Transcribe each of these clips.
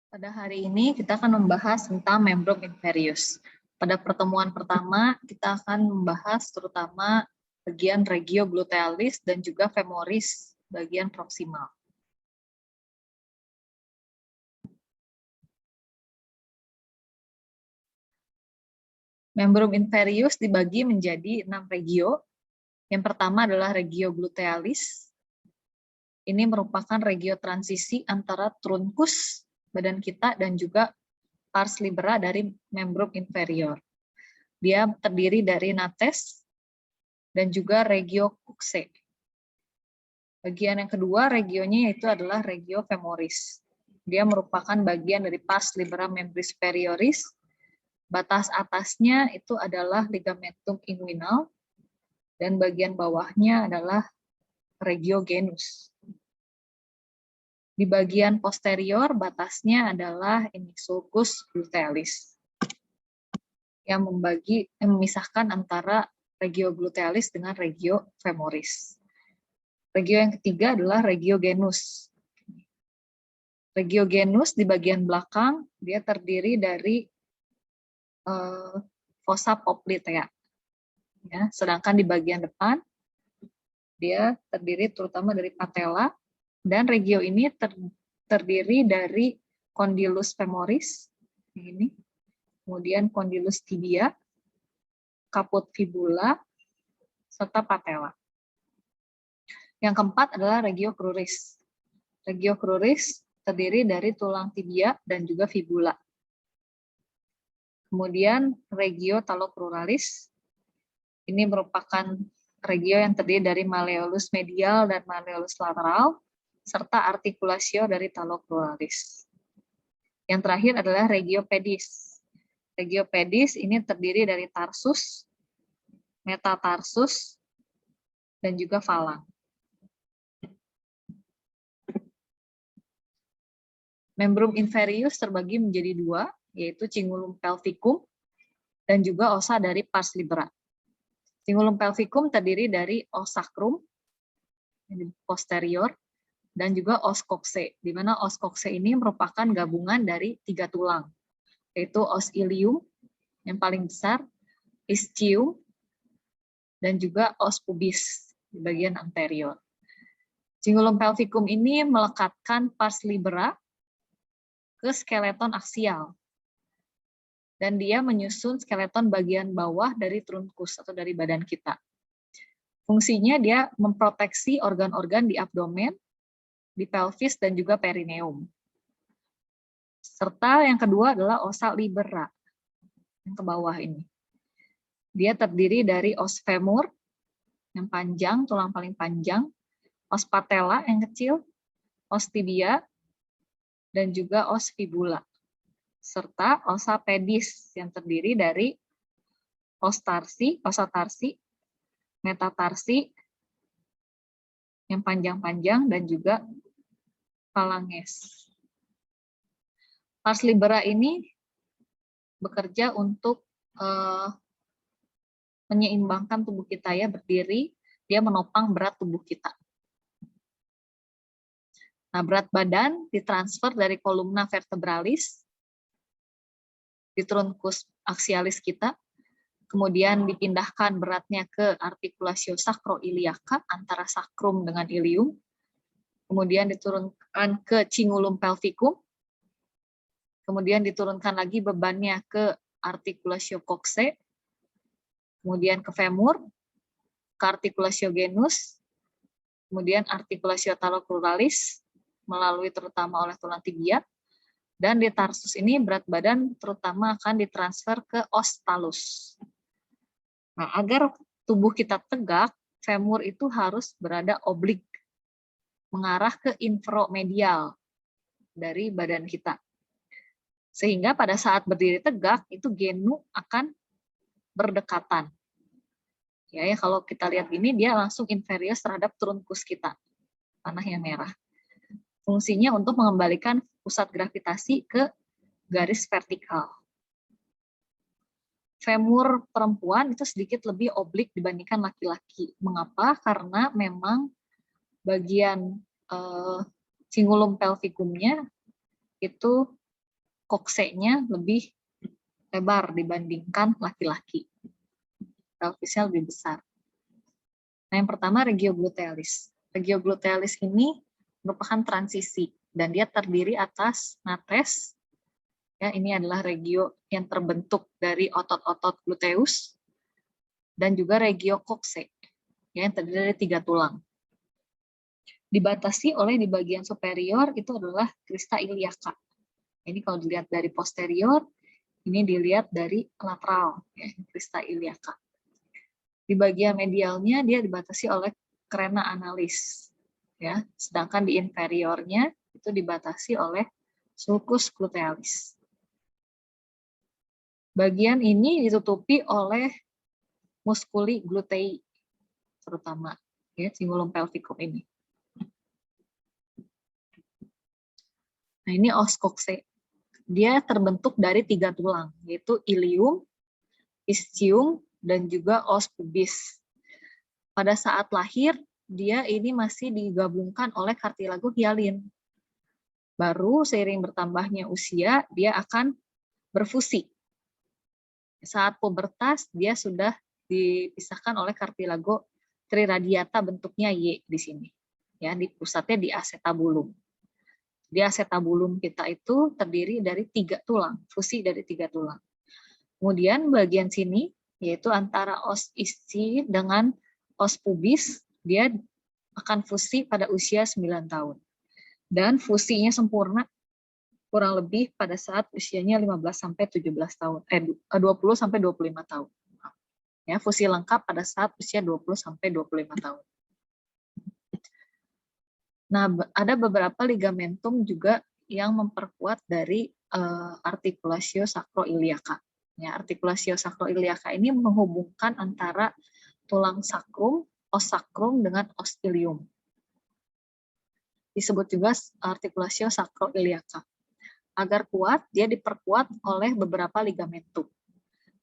Pada hari ini kita akan membahas tentang membrum inferius. Pada pertemuan pertama kita akan membahas terutama bagian regioglutealis dan juga femoris bagian proksimal. Membrum inferius dibagi menjadi 6 regio. Yang pertama adalah regioglutealis. Ini merupakan regio transisi antara trunkus badan kita dan juga pars libera dari membrum inferior. Dia terdiri dari nates dan juga regio coxae. Bagian yang kedua regionya yaitu adalah regio femoris. Dia merupakan bagian dari pars libera membris superioris. Batas atasnya itu adalah ligamentum inguinal dan bagian bawahnya adalah regio genus. Di bagian posterior batasnya adalah ini sulcus glutealis yang memisahkan antara regio glutealis dengan regio femoris. Regio yang ketiga adalah regio genus. Regio genus di bagian belakang dia terdiri dari fossa poplitea. Ya, sedangkan di bagian depan dia terdiri terutama dari patella dan regio ini terdiri dari condylus femoris ini, kemudian condylus tibia, caput fibula serta patella. Yang keempat adalah regio cruris. Regio cruris terdiri dari tulang tibia dan juga fibula. Kemudian regio talocruralis, ini merupakan regio yang terdiri dari malleolus medial dan malleolus lateral, serta artikulasio dari talocruralis. Yang terakhir adalah regio pedis. Regio pedis ini terdiri dari tarsus, metatarsus, dan juga falang. Membrum inferius terbagi menjadi dua, yaitu cingulum pelvicum dan juga ossa dari pars libera. Cingulum pelvicum terdiri dari os sacrum posterior dan juga os coxae, di mana os coxae ini merupakan gabungan dari 3 tulang, yaitu os ilium yang paling besar, ischium, dan juga os pubis di bagian anterior. Cingulum pelvicum ini melekatkan pars libera ke skeleton aksial. Dan dia menyusun skeleton bagian bawah dari trunkus atau dari badan kita. Fungsinya dia memproteksi organ-organ di abdomen, di pelvis, dan juga perineum. Serta yang kedua adalah ossa libera, yang ke bawah ini. Dia terdiri dari os femur, yang panjang, tulang paling panjang, os patella yang kecil, os tibia, dan juga os fibula. Serta ossa pedis yang terdiri dari os tarsi, ossa tarsi, metatarsi yang panjang-panjang, dan juga phalanges. Pars libera ini bekerja untuk menyeimbangkan tubuh kita ya, berdiri, dia menopang berat tubuh kita. Nah, berat badan ditransfer dari kolumna vertebralis di trunkus aksialis kita, kemudian dipindahkan beratnya ke artikulasio sacroiliaca antara sakrum dengan ilium, kemudian diturunkan ke cingulum pelvicum, kemudian diturunkan lagi bebannya ke artikulasio coxae, kemudian ke femur, ke artikulasio genus, kemudian artikulasio talocruralis melalui terutama oleh tulang tibia, dan di tarsus ini berat badan terutama akan ditransfer ke os talus. Nah, agar tubuh kita tegak, femur itu harus berada oblik, mengarah ke infromedial dari badan kita. Sehingga pada saat berdiri tegak, itu genu akan berdekatan. Ya, kalau kita lihat ini, dia langsung inferius terhadap trunkus kita, panah yang merah. Fungsinya untuk mengembalikan pusat gravitasi ke garis vertikal. Femur perempuan itu sedikit lebih oblik dibandingkan laki-laki. Mengapa? Karena memang bagian cingulum pelvicumnya itu koksenya lebih lebar dibandingkan laki-laki. Pelvisnya lebih besar. Nah, yang pertama regioglutealis. Regioglutealis ini merupakan transisi dan dia terdiri atas nates. Ya, ini adalah regio yang terbentuk dari otot-otot gluteus dan juga regio kokse, ya, yang terdiri dari 3 tulang. Dibatasi oleh di bagian superior itu adalah crista iliaca. Ini kalau dilihat dari posterior, ini dilihat dari lateral, ya, crista iliaca. Di bagian medialnya dia dibatasi oleh carena analis, ya. Sedangkan di inferiornya itu dibatasi oleh sulcus glutealis. Bagian ini ditutupi oleh musculi glutei, terutama ya cingulum pelvicum ini. Nah, ini os kokse. Dia terbentuk dari 3 tulang, yaitu ilium, ischium, dan juga os pubis. Pada saat lahir, dia ini masih digabungkan oleh cartilago hialin. Baru seiring bertambahnya usia, dia akan berfusi. Saat pubertas, dia sudah dipisahkan oleh cartilago triradiata, bentuknya Y di sini. Ya, di pusatnya di acetabulum. Di acetabulum kita itu terdiri dari 3 tulang, fusi dari 3 tulang. Kemudian bagian sini, yaitu antara os ischi dengan os pubis, dia akan fusi pada usia 9 tahun. Dan fusinya sempurna kurang lebih pada saat usianya 15-17 tahun, 20-25 tahun. Ya, fusi lengkap pada saat usia 20-25 tahun. Nah, ada beberapa ligamentum juga yang memperkuat dari articulatio sacroiliaca. Ya, articulatio sacroiliaca ini menghubungkan antara tulang sakrum, os sakrum dengan os ilium. Disebut juga articulatio sacroiliaca. Agar kuat, dia diperkuat oleh beberapa ligamentum.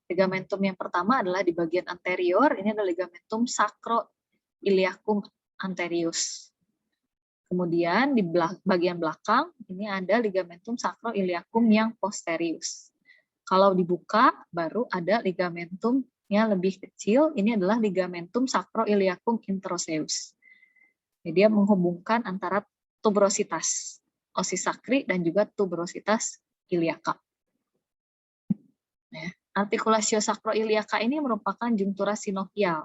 Ligamentum yang pertama adalah di bagian anterior, ini adalah ligamentum sacroiliacum anterius. Kemudian di bagian belakang, ini ada ligamentum sacroiliacum yang posterius. Kalau dibuka, baru ada ligamentum yang lebih kecil, ini adalah ligamentum sacroiliacum interoseus. Jadi dia menghubungkan antara tuberositas osis sacri dan juga tuberositas iliaca. Ya, articulatio sacroiliaca ini merupakan junctura sinovial.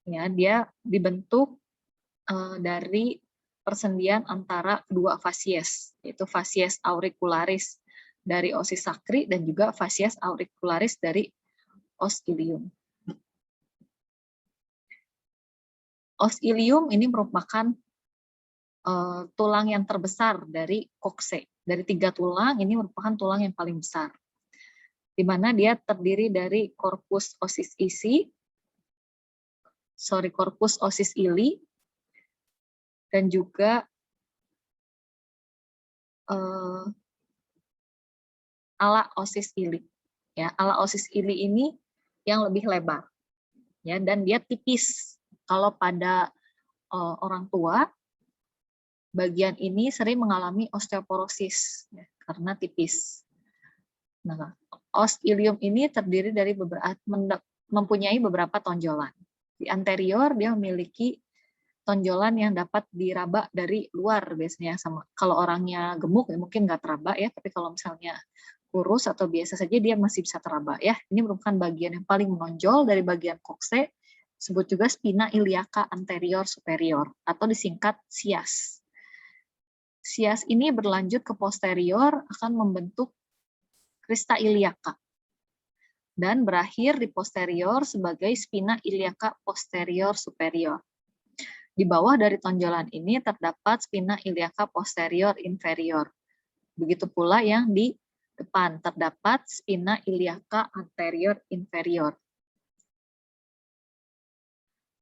Ya, dia dibentuk dari persendian antara kedua fasies, yaitu fasies auricularis dari osis sacri dan juga fasies auricularis dari os ilium. Os ilium ini merupakan tulang yang terbesar dari kokse. Dari 3 tulang, ini merupakan tulang yang paling besar. Di mana dia terdiri dari corpus osis ili, dan juga ala osis ili. Ya, ala osis ili ini yang lebih lebar. Ya, dan dia tipis. Kalau pada orang tua, bagian ini sering mengalami osteoporosis ya, karena tipis. Nah, os ilium ini terdiri dari mempunyai beberapa tonjolan. Di anterior dia memiliki tonjolan yang dapat diraba dari luar biasanya. Sama kalau orangnya gemuk ya mungkin nggak teraba ya, tapi kalau misalnya kurus atau biasa saja dia masih bisa teraba ya. Ini merupakan bagian yang paling menonjol dari bagian kokse, disebut juga spina iliaca anterior superior atau disingkat SIAS. SIAS ini berlanjut ke posterior akan membentuk crista iliaca dan berakhir di posterior sebagai spina iliaca posterior superior. Di bawah dari tonjolan ini terdapat spina iliaca posterior inferior. Begitu pula yang di depan terdapat spina iliaca anterior inferior.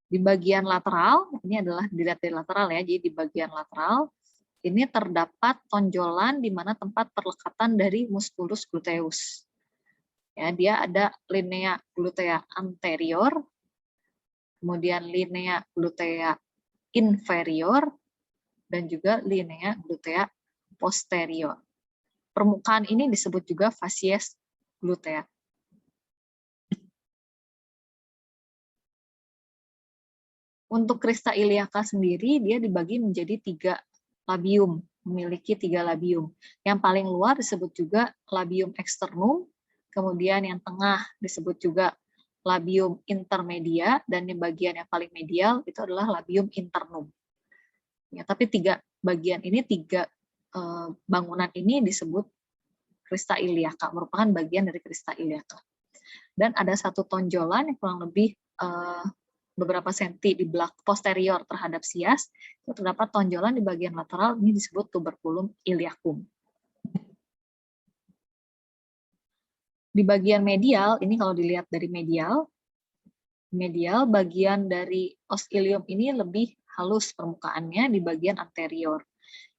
Di bagian lateral, ini adalah dilihat dari lateral ya, jadi di bagian lateral ini terdapat tonjolan di mana tempat perlekatan dari musculus gluteus. Ya, dia ada linea glutea anterior, kemudian linea glutea inferior, dan juga linea glutea posterior. permukaan ini disebut juga facies glutea. Untuk Crista iliaca sendiri, dia dibagi menjadi 3 labium, memiliki 3 labium. Yang paling luar disebut juga labium externum, kemudian yang tengah disebut juga labium intermedia, dan yang bagian yang paling medial itu adalah labium internum. Ya, tapi 3 bagian ini, 3 bangunan ini disebut Crista iliaca, merupakan bagian dari Crista iliaca. Dan ada satu tonjolan yang kurang lebih beberapa senti di belakang posterior terhadap sias, itu terdapat tonjolan di bagian lateral, ini disebut tuberculum iliacum. Di bagian medial, ini kalau dilihat dari medial bagian dari os ilium ini lebih halus permukaannya di bagian anterior.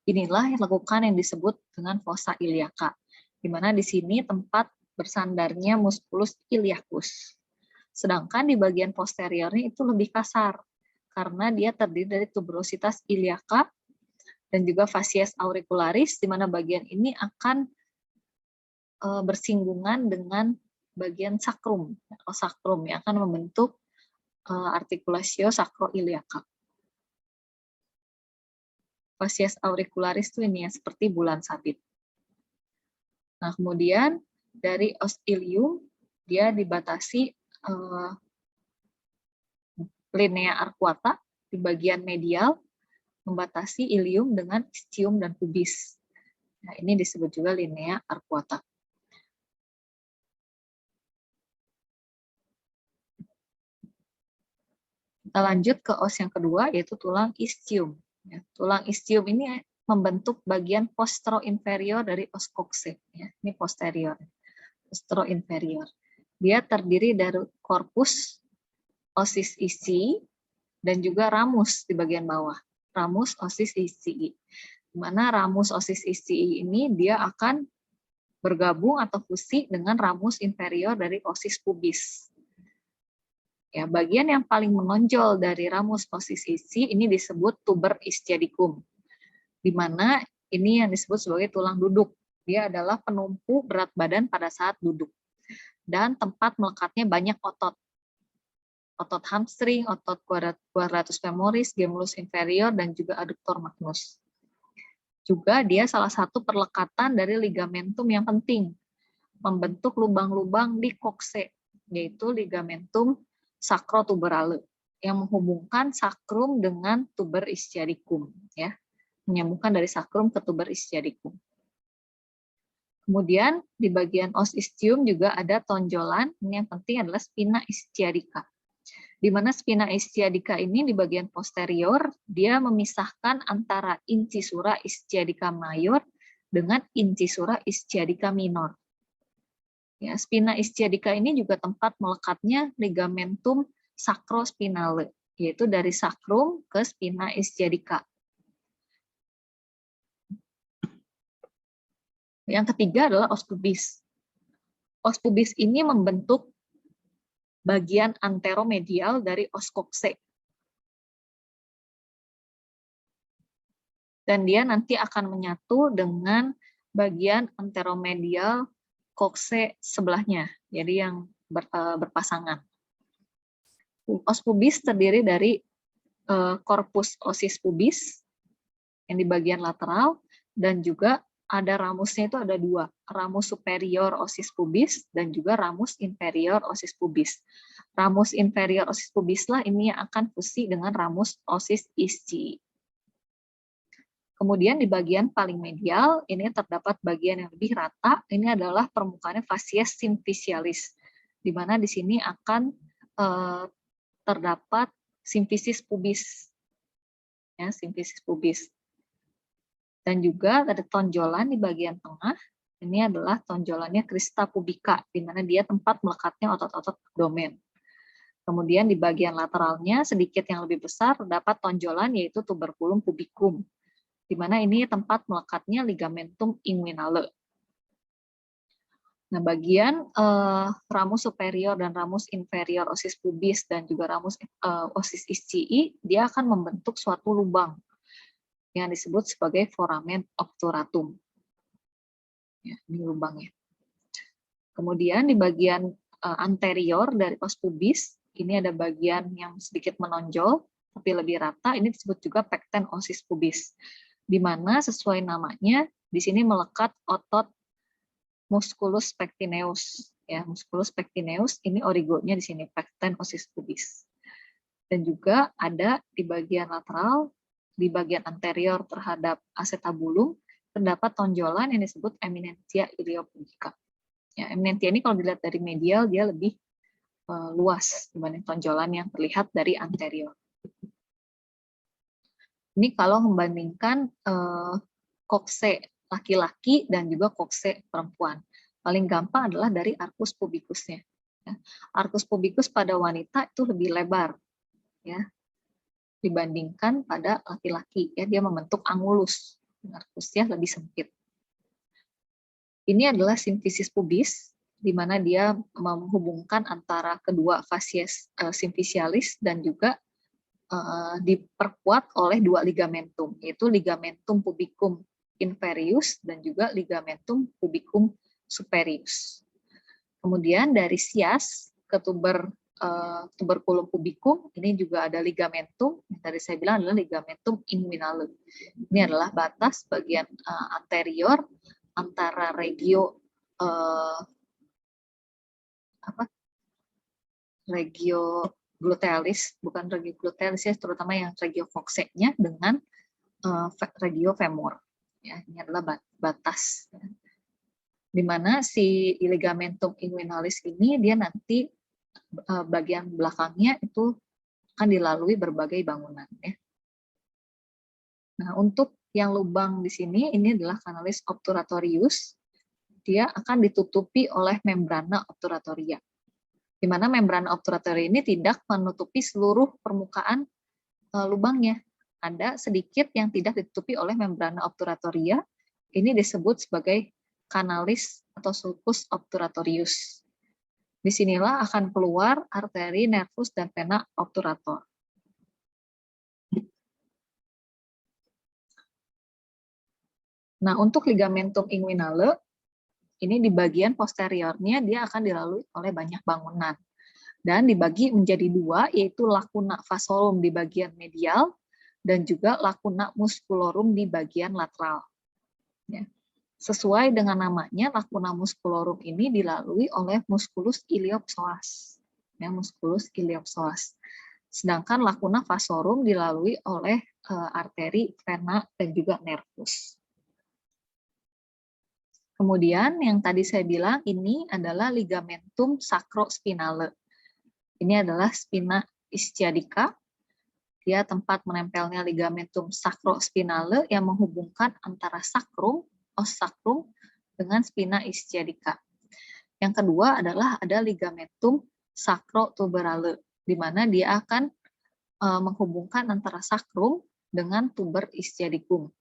Inilah yang dilakukan yang disebut dengan fossa iliaca, di mana di sini tempat bersandarnya musculus iliacus. Sedangkan di bagian posteriornya itu lebih kasar, karena dia terdiri dari tuberositas iliaca dan juga facies auricularis, di mana bagian ini akan bersinggungan dengan bagian sakrum, atau sakrum yang akan membentuk articulatio sacroiliaca. Facies auricularis itu ini ya, seperti bulan sabit. Nah, kemudian dari os ilium, dia dibatasi linea arcuata di bagian medial, membatasi ilium dengan ischium dan pubis. Nah, ini disebut juga linea arcuata. Kita lanjut ke os yang kedua, yaitu tulang ischium. Ya, tulang ischium ini membentuk bagian posterior dari os coccyx. Ya, ini posterior, posterior. Dia terdiri dari korpus, osis isi, dan juga ramus di bagian bawah. Ramus osis isi. Di mana ramus osis isi ini dia akan bergabung atau fusi dengan ramus inferior dari osis pubis. Ya, bagian yang paling menonjol dari ramus osis isi ini disebut tuber ischiadicum, di mana ini yang disebut sebagai tulang duduk. Dia adalah penumpu berat badan pada saat duduk. Dan tempat melekatnya banyak otot. Otot hamstring, otot quadratus femoris, gemulus inferior, dan juga adductor magnus. Juga dia salah satu perlekatan dari ligamentum yang penting, membentuk lubang-lubang di kokse, yaitu ligamentum sacrotuberale, yang menghubungkan sakrum dengan tuber ischiadicum, ya, menyambungkan dari sakrum ke tuber ischiadicum. Kemudian di bagian os ischium juga ada tonjolan, ini yang penting adalah spina ischiadica. Di mana spina ischiadica ini di bagian posterior, dia memisahkan antara incisura ischiadica major dengan incisura ischiadica minor. Ya, spina ischiadica ini juga tempat melekatnya ligamentum sacrospinale, yaitu dari sakrum ke spina ischiadica. Yang ketiga adalah os pubis. Os pubis ini membentuk bagian anteromedial dari os coccyx. Dan dia nanti akan menyatu dengan bagian anteromedial coccyx sebelahnya, jadi yang berpasangan. Os pubis terdiri dari corpus osis pubis yang di bagian lateral, dan juga ada ramusnya, itu ada 2, ramus superior osis pubis dan juga ramus inferior osis pubis. Ramus inferior osis pubis lah ini yang akan fusi dengan ramus osis ischii. Kemudian di bagian paling medial, ini terdapat bagian yang lebih rata, ini adalah permukaannya facies symphysialis, di mana di sini akan terdapat symphysis pubis. Ya, symphysis pubis. Dan juga ada tonjolan di bagian tengah, ini adalah tonjolannya crista pubica, di mana dia tempat melekatnya otot-otot abdomen. Kemudian di bagian lateralnya, sedikit yang lebih besar, terdapat tonjolan yaitu tuberculum pubicum, di mana ini tempat melekatnya ligamentum inguinale. Nah, bagian ramus superior dan ramus inferior osis pubis dan juga ramus osis ischii, dia akan membentuk suatu lubang yang disebut sebagai foramen obturatum. Ya, ini lubangnya. Kemudian di bagian anterior dari os pubis, ini ada bagian yang sedikit menonjol, tapi lebih rata, ini disebut juga pecten osis pubis. Di mana sesuai namanya, di sini melekat otot musculus pectineus. Ya, musculus pectineus, ini origonya di sini, pecten osis pubis. Dan juga ada di bagian lateral, di bagian anterior terhadap acetabulum, terdapat tonjolan yang disebut eminentia iliopubica. Ya, eminentia ini kalau dilihat dari medial, dia lebih luas dibanding tonjolan yang terlihat dari anterior. Ini kalau membandingkan kokse laki-laki dan juga kokse perempuan. Paling gampang adalah dari arcus pubicusnya. Ya. Arcus pubicus pada wanita itu lebih lebar, ya, dibandingkan pada laki-laki. Ya, dia membentuk angulus, arcusnya lebih sempit. Ini adalah simfisis pubis, di mana dia menghubungkan antara kedua fasies simfisialis dan juga diperkuat oleh dua ligamentum, yaitu ligamentum pubicum inferius dan juga ligamentum pubicum superius. Kemudian dari sias ke tuberculum pubicum, ini juga ada ligamentum, yang tadi saya bilang adalah ligamentum inguinale. Ini adalah batas bagian anterior antara regio regio glutealis, bukan regio glutealis ya, terutama yang regio coxae-nya dengan regio femur. Ya, ini adalah batas. Ya. Di mana si ligamentum inguinalis ini dia nanti bagian belakangnya itu akan dilalui berbagai bangunan. Ya. Nah, untuk yang lubang di sini, ini adalah canalis obturatorius. Dia akan ditutupi oleh membrana obturatoria. Di mana membrana obturatoria ini tidak menutupi seluruh permukaan lubangnya. Ada sedikit yang tidak ditutupi oleh membrana obturatoria. Ini disebut sebagai canalis atau sulcus obturatorius. Disinilah akan keluar arteri, nervus, dan vena obturator. Nah, untuk ligamentum inguinale, ini di bagian posteriornya dia akan dilalui oleh banyak bangunan. Dan dibagi menjadi dua, yaitu lacuna vasorum di bagian medial, dan juga lacuna musculorum di bagian lateral. Ya. Sesuai dengan namanya, lacuna musculorum ini dilalui oleh musculus iliopsoas. Ya, musculus iliopsoas. Sedangkan lacuna vasorum dilalui oleh arteri, vena, dan juga nervus. Kemudian yang tadi saya bilang ini adalah ligamentum sacrospinale. Ini adalah spina ischiadica. Dia tempat menempelnya ligamentum sacrospinale yang menghubungkan antara sacrum, os sacrum, dengan spina ischiadica. Yang kedua adalah ada ligamentum sacrotuberale, di mana dia akan menghubungkan antara sacrum dengan tuber ischiadicum.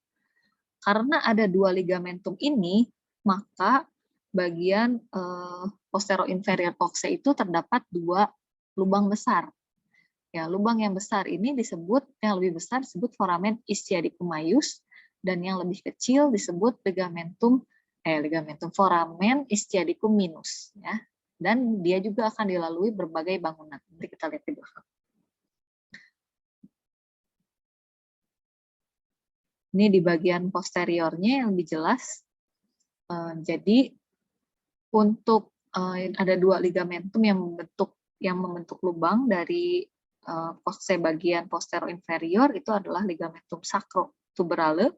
Karena ada dua ligamentum ini, maka bagian posterior-inferior coxae itu terdapat dua lubang besar. Ya, lubang yang besar ini disebut, yang lebih besar disebut foramen ischiadicum maius, dan yang lebih kecil disebut ligamentum foramen ischiadicum minus. Ya. Dan dia juga akan dilalui berbagai bangunan. Nanti kita lihat di belakang. Ini di bagian posteriornya yang lebih jelas. Jadi untuk ada dua ligamentum yang membentuk lubang dari coxae bagian posterior inferior, itu adalah ligamentum sacrotuberale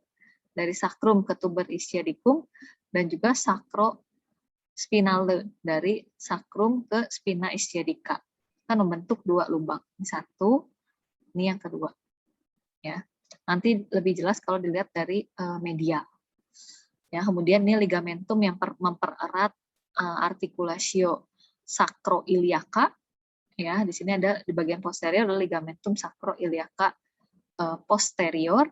dari sacrum ke tuber ischiadicum, dan juga sacrospinale dari sacrum ke spina ischiadica. Kan membentuk dua lubang. Ini satu, ini yang kedua. Ya. Nanti lebih jelas kalau dilihat dari media. Ya, kemudian ini ligamentum yang mempererat artikulasio sacroiliaca. Ya, di sini ada di bagian posterior adalah ligamentum sacroiliaca posterior,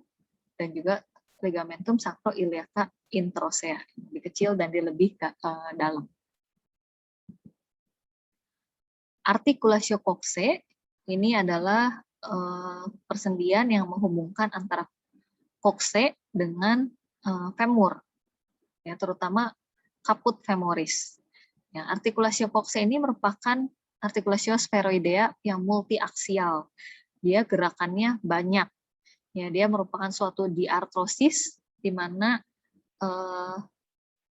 dan juga ligamentum sacroiliaca introsea, lebih kecil dan dia lebih dalam. Artikulasio coxae ini adalah persendian yang menghubungkan antara coxae dengan femur. Ya, terutama caput femoris. Ya, artikulasio coxae ini merupakan artikulasio spheroidea yang multiaksial. Dia gerakannya banyak. Ya, dia merupakan suatu diartrosis di mana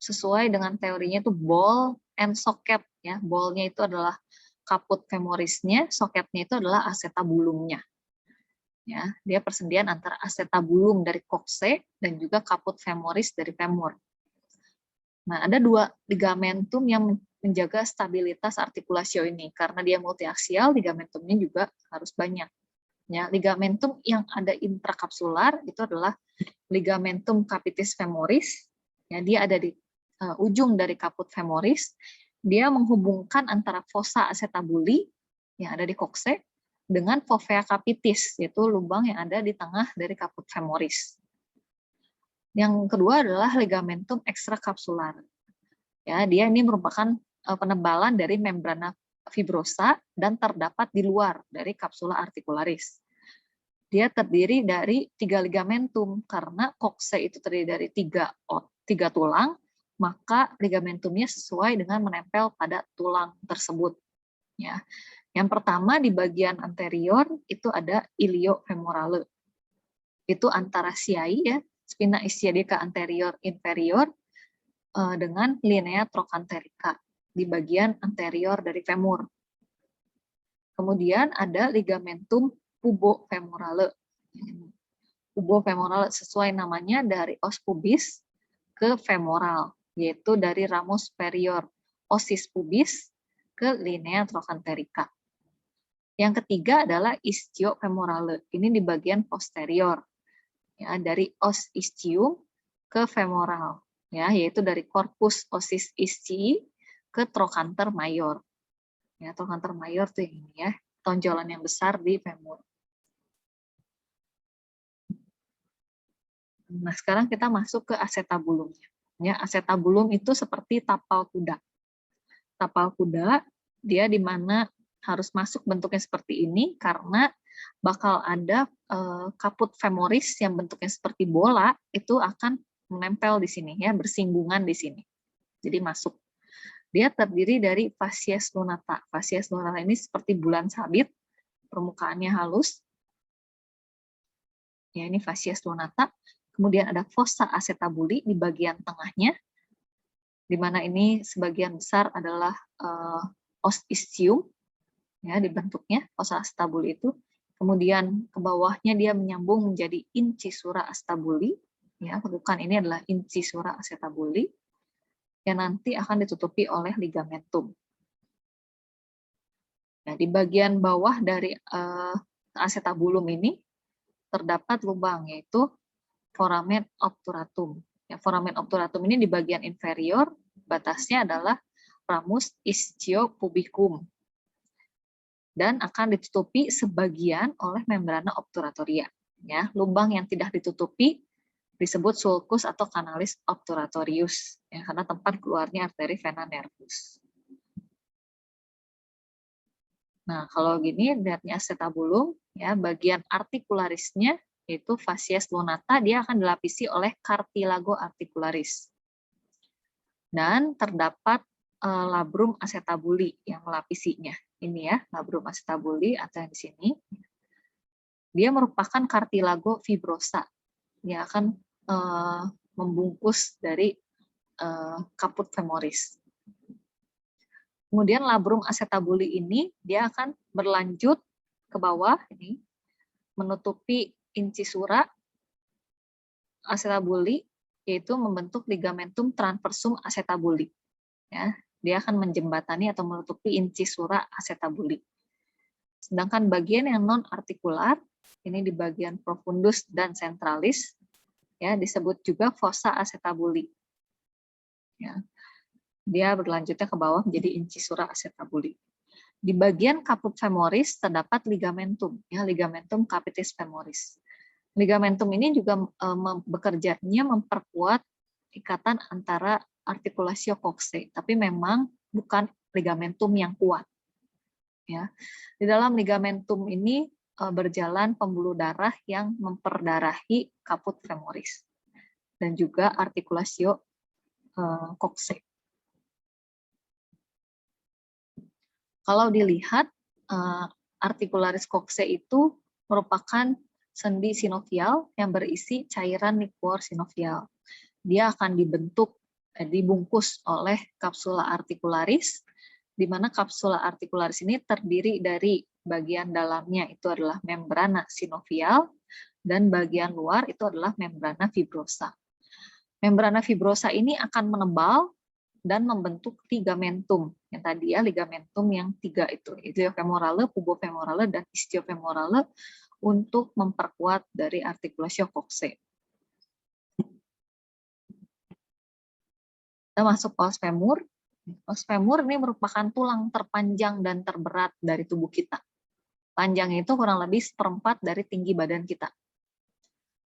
sesuai dengan teorinya itu ball and socket. Ya, ballnya itu adalah caput femorisnya, socketnya itu adalah acetabulumnya. Ya, dia persendian antara acetabulum dari coxae dan juga caput femoris dari femur. Nah, ada dua ligamentum yang menjaga stabilitas artikulasio ini. Karena dia multiaksial, ligamentumnya juga harus banyak. Ya, ligamentum yang ada intrakapsular itu adalah ligamentum capitis femoris. Ya, dia ada di ujung dari caput femoris. Dia menghubungkan antara fossa acetabuli yang ada di coxae dengan fovea capitis, yaitu lubang yang ada di tengah dari caput femoris. Yang kedua adalah ligamentum ekstrakapsular. Ya, dia ini merupakan penebalan dari membrana fibrosa dan terdapat di luar dari kapsula articularis. Dia terdiri dari 3 ligamentum, karena coxae itu terdiri dari 3 tulang, maka ligamentumnya sesuai dengan menempel pada tulang tersebut. Ya. Yang pertama di bagian anterior itu ada iliofemorale. Itu antara siai, ya, spina ischiadica anterior inferior dengan linea trochanterica di bagian anterior dari femur. Kemudian ada ligamentum pubofemorale. Pubofemorale sesuai namanya dari os pubis ke femoral, yaitu dari ramus superior osis pubis ke linea trochanterica. Yang ketiga adalah ischiofemorale. Ini di bagian posterior, ya, dari os ischium ke femoral, ya, yaitu dari corpus osis ischii ke trochanter mayor. Ya, trochanter mayor tuh ini, ya, tonjolan yang besar di femur. Nah, sekarang kita masuk ke acetabulumnya. Ya, acetabulum itu seperti tapal kuda. Tapal kuda dia di mana harus masuk bentuknya seperti ini karena bakal ada caput femoris yang bentuknya seperti bola, itu akan menempel di sini, ya, bersinggungan di sini. Jadi masuk. Dia terdiri dari facies lunata. Facies lunata ini seperti bulan sabit, permukaannya halus. Ya, ini facies lunata. Kemudian ada fossa acetabuli di bagian tengahnya, di mana ini sebagian besar adalah os ischium, ya, dibentuknya fossa acetabuli itu. Kemudian ke bawahnya dia menyambung menjadi incisura acetabuli, ya, bukan, ini adalah incisura acetabuli yang nanti akan ditutupi oleh ligamentum. Nah, di bagian bawah dari acetabulum ini terdapat lubang, yaitu foramen obturatum. Ya, foramen obturatum ini di bagian inferior, batasnya adalah ramus ischiopubicum dan akan ditutupi sebagian oleh membrana obturatoria. Ya, lubang yang tidak ditutupi disebut sulcus atau canalis obturatorius, ya, karena tempat keluarnya arteri vena nervus. Nah, kalau gini lihatnya acetabulum, ya, bagian artikularisnya yaitu facies lunata, dia akan dilapisi oleh cartilago articularis. Dan terdapat labrum acetabuli yang melapisinya. Ini, ya, labrum acetabuli atau yang di sini. Dia merupakan cartilago fibrosa. Dia akan membungkus dari caput femoris. Kemudian labrum acetabuli ini dia akan berlanjut ke bawah ini menutupi incisura acetabuli, yaitu membentuk ligamentum transversum acetabuli. Ya, dia akan menjembatani atau menutupi incisura acetabuli. Sedangkan bagian yang non artikular ini di bagian profundus dan centralis, ya, disebut juga fossa acetabuli. Ya, dia berlanjutnya ke bawah menjadi incisura acetabuli. Di bagian caput femoris terdapat ligamentum, ya, ligamentum capitis femoris. Ligamentum ini juga bekerjanya memperkuat ikatan antara artikulasio coxae, tapi memang bukan ligamentum yang kuat. Ya, di dalam ligamentum ini berjalan pembuluh darah yang memperdarahi caput femoris dan juga artikulasio coxae. Kalau dilihat, articularis coxae itu merupakan sendi sinovial yang berisi cairan liquor sinovial. Dia akan dibungkus oleh kapsula articularis, di mana kapsula articularis ini terdiri dari bagian dalamnya itu adalah membrana sinovial, dan bagian luar itu adalah membrana fibrosa. Membrana fibrosa ini akan menebal dan membentuk ligamentum. Yang tadi ya, ligamentum yang 3 itu, iliofemorale, pubofemorale, dan istiofemorale, untuk memperkuat dari artikulasio coxae. Kita masuk os femur. Os femur ini merupakan tulang terpanjang dan terberat dari tubuh kita. Panjangnya itu kurang lebih 1/4 dari tinggi badan kita.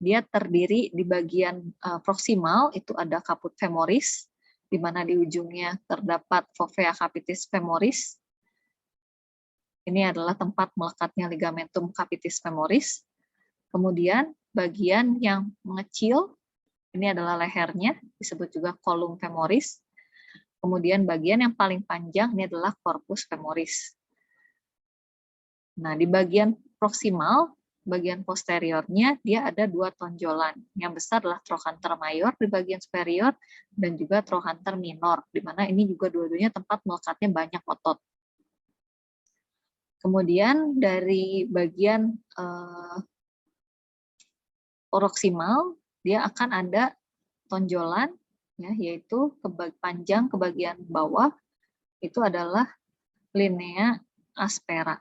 Dia terdiri di bagian proksimal, itu ada caput femoris, di mana di ujungnya terdapat fovea capitis femoris. Ini adalah tempat melekatnya ligamentum capitis femoris. Kemudian bagian yang mengecil, ini adalah lehernya, disebut juga column femoris. Kemudian bagian yang paling panjang, ini adalah corpus femoris. Nah, di bagian proksimal, bagian posteriornya, dia ada 2 tonjolan. Yang besar adalah trochanter mayor di bagian superior, dan juga trochanter minor, di mana ini juga dua-duanya tempat melekatnya banyak otot. Kemudian dari bagian proksimal, dia akan ada tonjolan, ya, yaitu panjang ke bagian bawah, itu adalah linea aspera.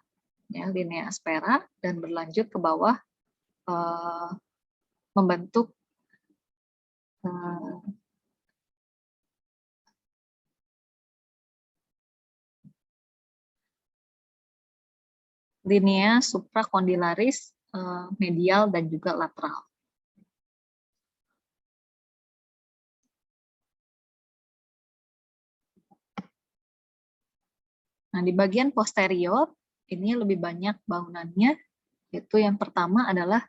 Ya, linea aspera, dan berlanjut ke bawah membentuk linea supracondylaris medial dan juga lateral. Nah, di bagian posterior ini lebih banyak bangunannya, yaitu yang pertama adalah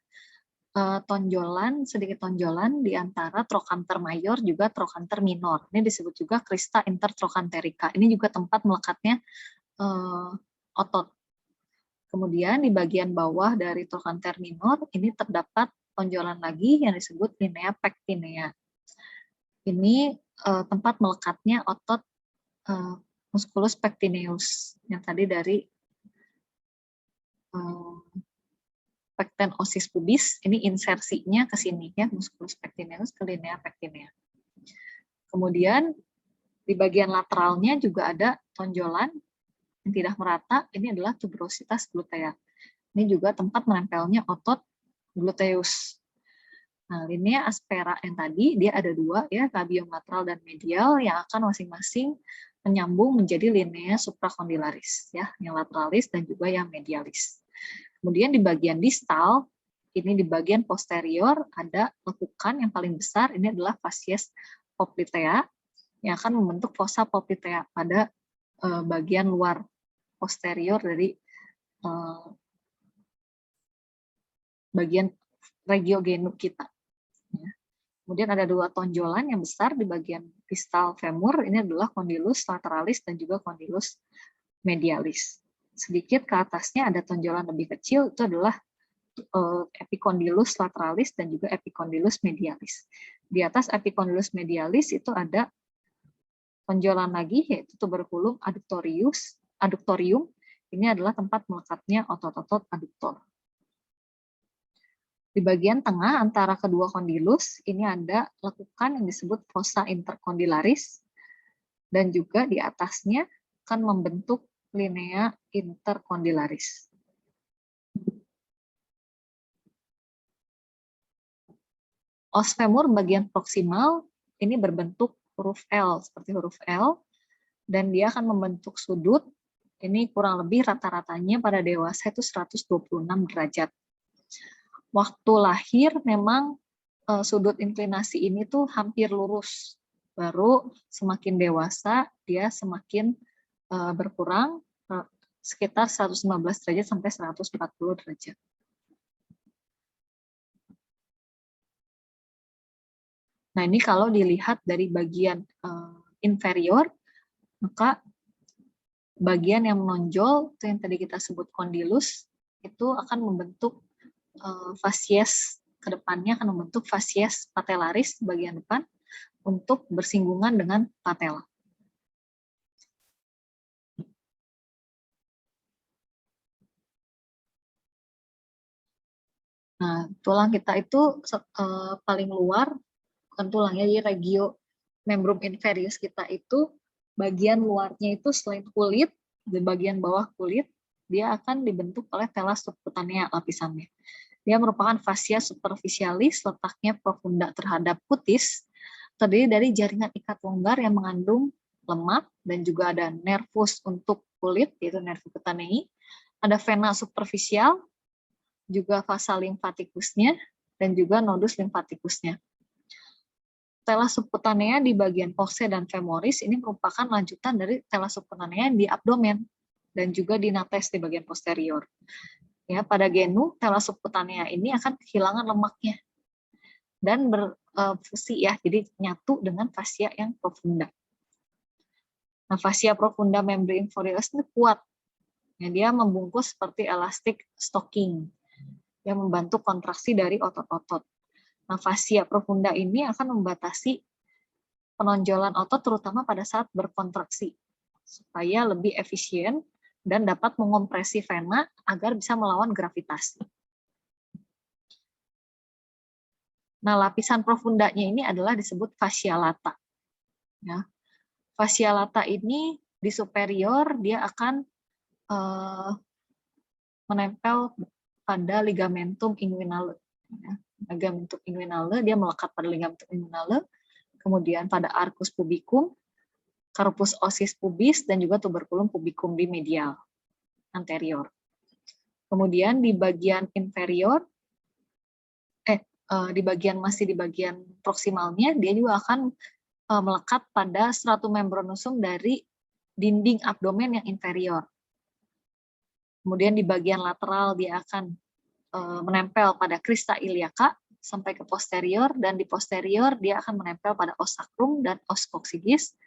sedikit tonjolan di antara trochanter mayor juga trochanter minor. Ini disebut juga crista intertrochanterica. Ini juga tempat melekatnya otot. Kemudian di bagian bawah dari trochanter minor ini terdapat tonjolan lagi yang disebut linea pectinea. Ini tempat melekatnya otot musculus pectineus yang tadi dari pecten osis pubis, ini insersinya ke sini ya, musculus pectineus ke linea pectinea. Kemudian di bagian lateralnya juga ada tonjolan yang tidak merata, ini adalah tuberositas glutea. Ini juga tempat menempelnya otot gluteus. Nah, linea aspera yang tadi, dia ada 2 ya, labium lateral dan medial, yang akan masing-masing menyambung menjadi linea supracondylaris, ya, yang lateralis dan juga yang medialis. Kemudian di bagian distal, ini di bagian posterior ada lekukan yang paling besar, ini adalah facies poplitea, yang akan membentuk fossa poplitea pada bagian luar posterior dari bagian regio genu kita. Kemudian ada 2 tonjolan yang besar di bagian distal femur, ini adalah condylus lateralis dan juga condylus medialis. Sedikit ke atasnya ada tonjolan lebih kecil, itu adalah epicondylus lateralis dan juga epicondylus medialis. Di atas epicondylus medialis itu ada tonjolan lagi, yaitu tuberculum adductorium. Ini adalah tempat melekatnya otot-otot aduktor. Di bagian tengah antara kedua kondilus, ini ada lekukan yang disebut fossa intercondylaris, dan juga di atasnya akan membentuk linea intercondylaris. Os femur bagian proksimal ini berbentuk huruf L, seperti huruf L, dan dia akan membentuk sudut, ini kurang lebih rata-ratanya pada dewasa itu 126 derajat. Waktu lahir memang sudut inklinasi ini tuh hampir lurus, baru semakin dewasa dia semakin berkurang, sekitar 115 derajat sampai 140 derajat. Nah, ini kalau dilihat dari bagian inferior, maka bagian yang menonjol itu yang tadi kita sebut kondilus itu akan membentuk fasies ke depannya, akan membentuk fasies patellaris bagian depan untuk bersinggungan dengan patella. Nah, tulang kita itu paling luar, bukan tulang ya, jadi regio membrum inferius kita itu bagian luarnya itu selain kulit, di bagian bawah kulit, dia akan dibentuk oleh tela subcutanea lapisannya. Dia merupakan fascia superficialis, letaknya profunda terhadap kutis, terdiri dari jaringan ikat longgar yang mengandung lemak, dan juga ada nervus untuk kulit, yaitu nervus cutanei, ada vena superficial, juga vasa limfatikusnya, dan juga nodus limfatikusnya. Tela subcutanea di bagian coxa dan femoris ini merupakan lanjutan dari tela subcutanea di abdomen dan juga di nates di bagian posterior. Ya, pada genu tela subcutanea ini akan kehilangan lemaknya dan berfusi ya, jadi nyatu dengan fascia yang profunda. Nah, fascia profunda membri inferius ini kuat. Ya, dia membungkus seperti elastic stocking yang membantu kontraksi dari otot-otot. Nah, fascia profunda ini akan membatasi penonjolan otot terutama pada saat berkontraksi supaya lebih efisien dan dapat mengompresi vena agar bisa melawan gravitasi. Nah, lapisan profundanya ini adalah disebut fascia lata. Ya. Fascia lata ini di superior dia akan menempel pada ligamentum inguinale. Ya. Ligamentum inguinale dia melekat pada ligamentum inguinale, kemudian pada arcus pubicum, corpus ossis pubis, dan juga tuberculum pubicum di medial anterior. Kemudian di bagian inferior, masih di bagian proksimalnya, dia juga akan melekat pada stratum membranosum dari dinding abdomen yang inferior. Kemudian di bagian lateral dia akan menempel pada crista iliaca sampai ke posterior, dan di posterior dia akan menempel pada os sacrum dan os coccygeus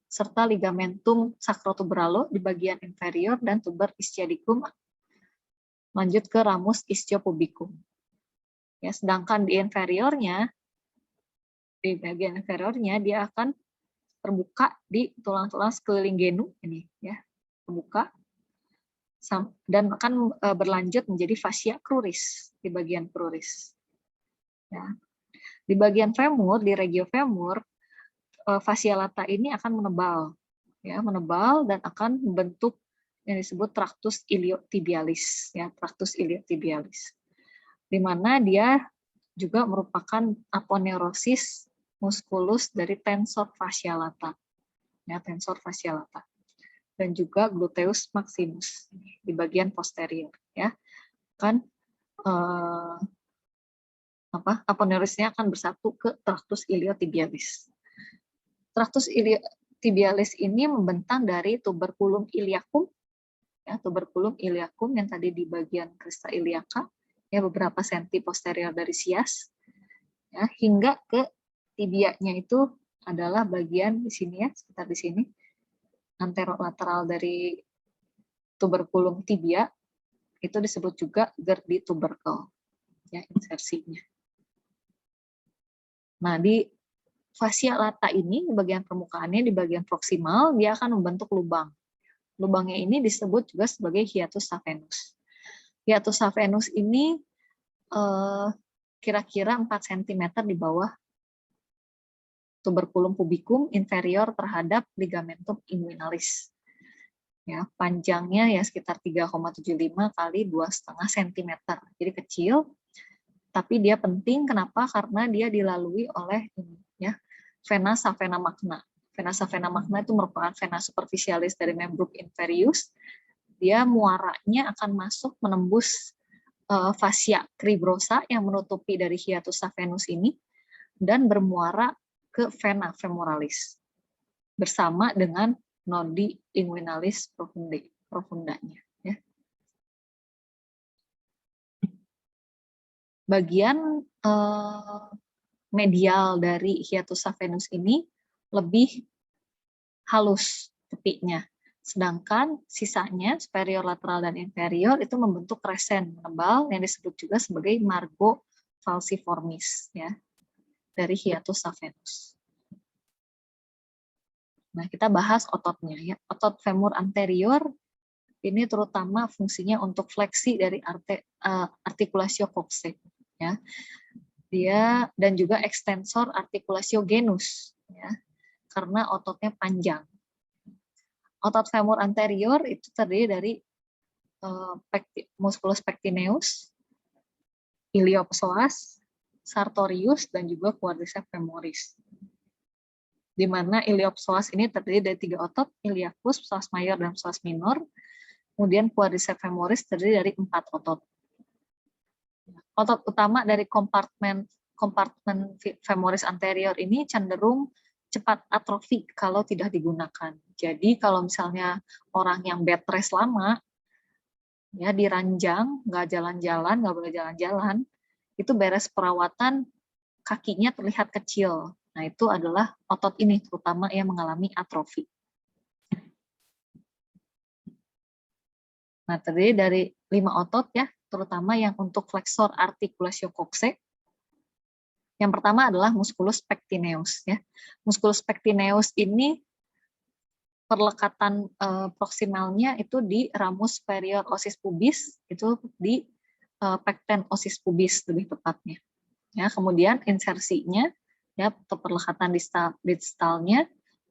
serta ligamentum sacrotuberalo di bagian inferior dan tuber ischiadicum lanjut ke ramus ischiopubicum. Ya, sedangkan di inferiornya, di bagian inferiornya dia akan terbuka di tulang-tulang sekeliling genu ini ya, terbuka dan akan berlanjut menjadi fascia cruris di bagian cruris. Ya. Di bagian femur, di regio femur, fascia lata ini akan menebal, ya, menebal dan akan membentuk yang disebut tractus iliotibialis, ya, tractus iliotibialis, di mana dia juga merupakan aponeurosis musculus dari tensor fascia lata, ya, tensor fascia lata, dan juga gluteus maximus di bagian posterior, ya, kan aponeurisnya akan bersatu ke tractus iliotibialis. Tractus iliotibialis ini membentang dari tuberculum iliacum, ya, tuberculum iliacum yang tadi di bagian crista iliaca, ya, beberapa senti posterior dari sias, ya, hingga ke tibianya itu adalah bagian di sini ya, sekitar di sini, anterolateral dari tuberculum tibia, itu disebut juga Gerdi tubercle, ya, insersinya. Nah, di fascia lata ini, di bagian permukaannya, di bagian proksimal, dia akan membentuk lubang. Lubangnya ini disebut juga sebagai hiatus saphenus. Hiatus saphenus ini kira-kira 4 cm di bawah tuberculum pubicum inferior terhadap ligamentum inguinalis. Ya, panjangnya ya sekitar 3,75 kali 2,5 cm. Jadi kecil, tapi dia penting kenapa? Karena dia dilalui oleh ini ya, vena savena magna. Vena savena magna itu merupakan vena superficialis dari membrum inferius. Dia muaranya akan masuk menembus fascia cribrosa yang menutupi dari hiatus saphenus ini dan bermuara ke vena femoralis bersama dengan nodi inguinalis profundanya. Ya. Bagian medial dari hiatus saphenus ini lebih halus tepinya, Sedangkan sisanya superior, lateral, dan inferior itu membentuk resen menebal yang disebut juga sebagai margo falciformis ya, dari hiatus saphenus. Nah, kita bahas ototnya ya. Otot femur anterior ini terutama fungsinya untuk fleksi dari articulatio coxae ya. Dia dan juga extensor articulatio genus ya. Karena ototnya panjang. Otot femur anterior itu terdiri dari musculus pectineus, iliopsoas, sartorius, dan juga quadriceps femoris. Di mana iliopsoas ini terdiri dari 3 otot, iliacus, psoas mayor, dan psoas minor. Kemudian quadriceps femoris terdiri dari 4 otot. Otot utama dari kompartemen femoris anterior ini cenderung cepat atrofi kalau tidak digunakan. Jadi kalau misalnya orang yang bed rest lama, ya diranjang, nggak jalan-jalan, nggak boleh jalan-jalan, itu beres perawatan kakinya terlihat kecil. Nah itu adalah otot ini terutama yang mengalami atrofi. Nah terdiri dari 5 otot ya, terutama yang untuk flexor articulatio coxae. Yang pertama adalah musculus pectineus ya. Musculus pectineus ini perlekatan proksimalnya itu di ramus superior osis pubis, itu di pecten osis pubis lebih tepatnya. Ya, kemudian insersinya ya atau perlekatan distalnya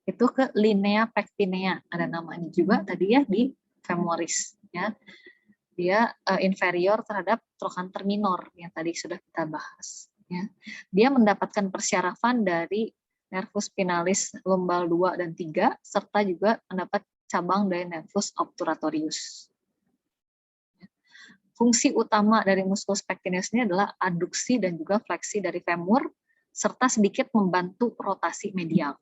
itu ke linea pectinea, ada namanya juga tadi ya di femoris ya. Dia inferior terhadap trochanter minor yang tadi sudah kita bahas ya. Dia mendapatkan persyarafan dari nervus spinalis lumbal 2 dan 3 serta juga mendapat cabang dari nervus obturatorius. Fungsi utama dari musculus pectineus ini adalah aduksi dan juga fleksi dari femur, serta sedikit membantu rotasi medial.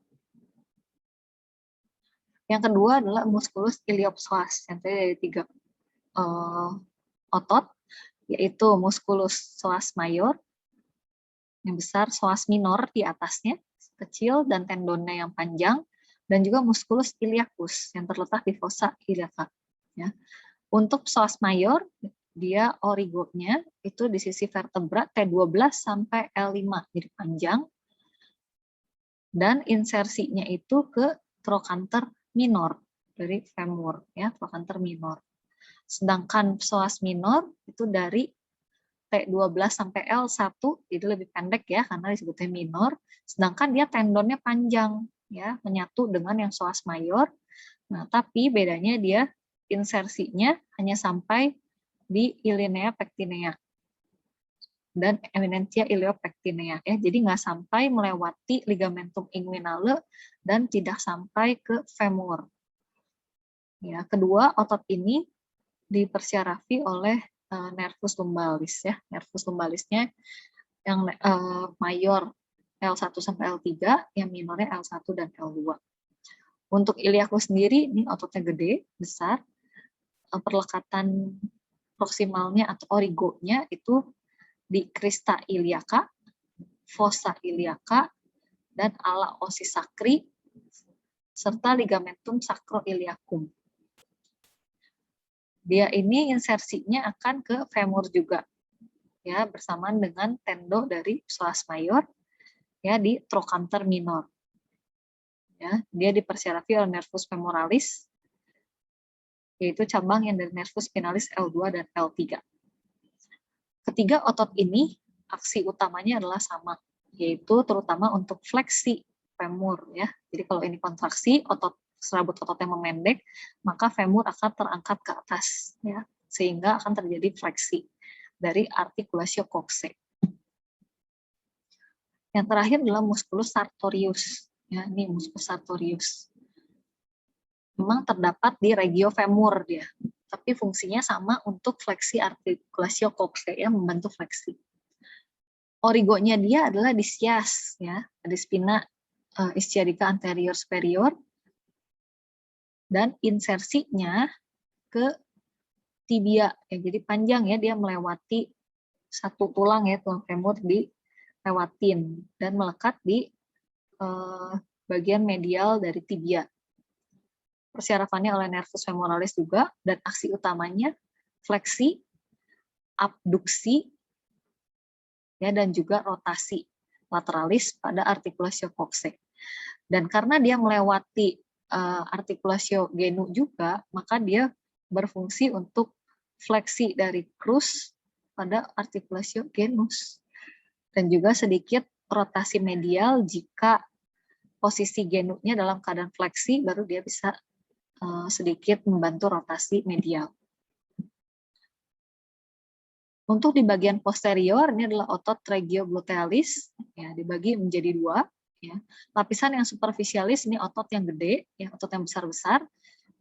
Yang kedua adalah musculus iliopsoas, yang terdiri dari 3 otot, yaitu musculus psoas mayor, yang besar, psoas minor di atasnya, kecil, dan tendonnya yang panjang, dan juga musculus iliacus, yang terletak di fossa iliaca. Ya. Untuk psoas mayor, dia origonya itu di sisi vertebra T12 sampai L5, jadi panjang. Dan insersinya itu ke trochanter minor dari femur, ya, trochanter minor. Sedangkan psoas minor itu dari T12 sampai L1, jadi lebih pendek ya karena disebutnya minor. Sedangkan dia tendonnya panjang, ya, menyatu dengan yang psoas mayor. Nah, tapi bedanya dia insersinya hanya sampai di ilinea pectinea dan eminentia iliopectinea ya. Jadi nggak sampai melewati ligamentum inguinale dan tidak sampai ke femur. Ya, kedua otot ini dipersyarafi oleh nervus lumbalis ya. Nervus lumbalisnya yang mayor L1 sampai L3, yang minornya L1 dan L2. Untuk iliacus sendiri ini ototnya gede, besar. Perlekatan proksimalnya atau origonya itu di crista iliaca, fossa iliaca, dan ala osis sacri, serta ligamentum sacroiliacum. Dia ini insersinya akan ke femur juga, ya bersamaan dengan tendo dari psoas mayor, ya di trochanter minor. Ya, dia dipersyarafi oleh nervus femoralis, yaitu cabang yang dari nervus spinalis L2 dan L3. Ketiga otot ini, aksi utamanya adalah sama, yaitu terutama untuk fleksi femur. Ya. Jadi kalau ini kontraksi, serabut ototnya memendek, maka femur akan terangkat ke atas, ya, sehingga akan terjadi fleksi dari articulatio coxae. Yang terakhir adalah musculus sartorius. Ya, ini musculus sartorius. Memang terdapat di regio femur dia, tapi fungsinya sama untuk fleksi articulatio coxae, ya, membantu fleksi. Origonya dia adalah di scias, ya, di spina ischiadica anterior superior, dan insersinya ke tibia, ya, jadi panjang ya, dia melewati satu tulang ya, tulang femur dilewatin dan melekat di bagian medial dari tibia. persyarafannya oleh nervus femoralis juga, dan aksi utamanya fleksi, abduksi, ya, dan juga rotasi lateralis pada artikulasio coxae. Dan karena dia melewati artikulasio genu juga, maka dia berfungsi untuk fleksi dari crus pada artikulasio genus. Dan juga sedikit rotasi medial jika posisi genunya dalam keadaan fleksi, baru dia bisa sedikit membantu rotasi medial. Untuk di bagian posterior, ini adalah otot tracheoglutealis, ya, dibagi menjadi dua. Ya. Lapisan yang superficialis ini otot yang gede, ya, otot yang besar-besar,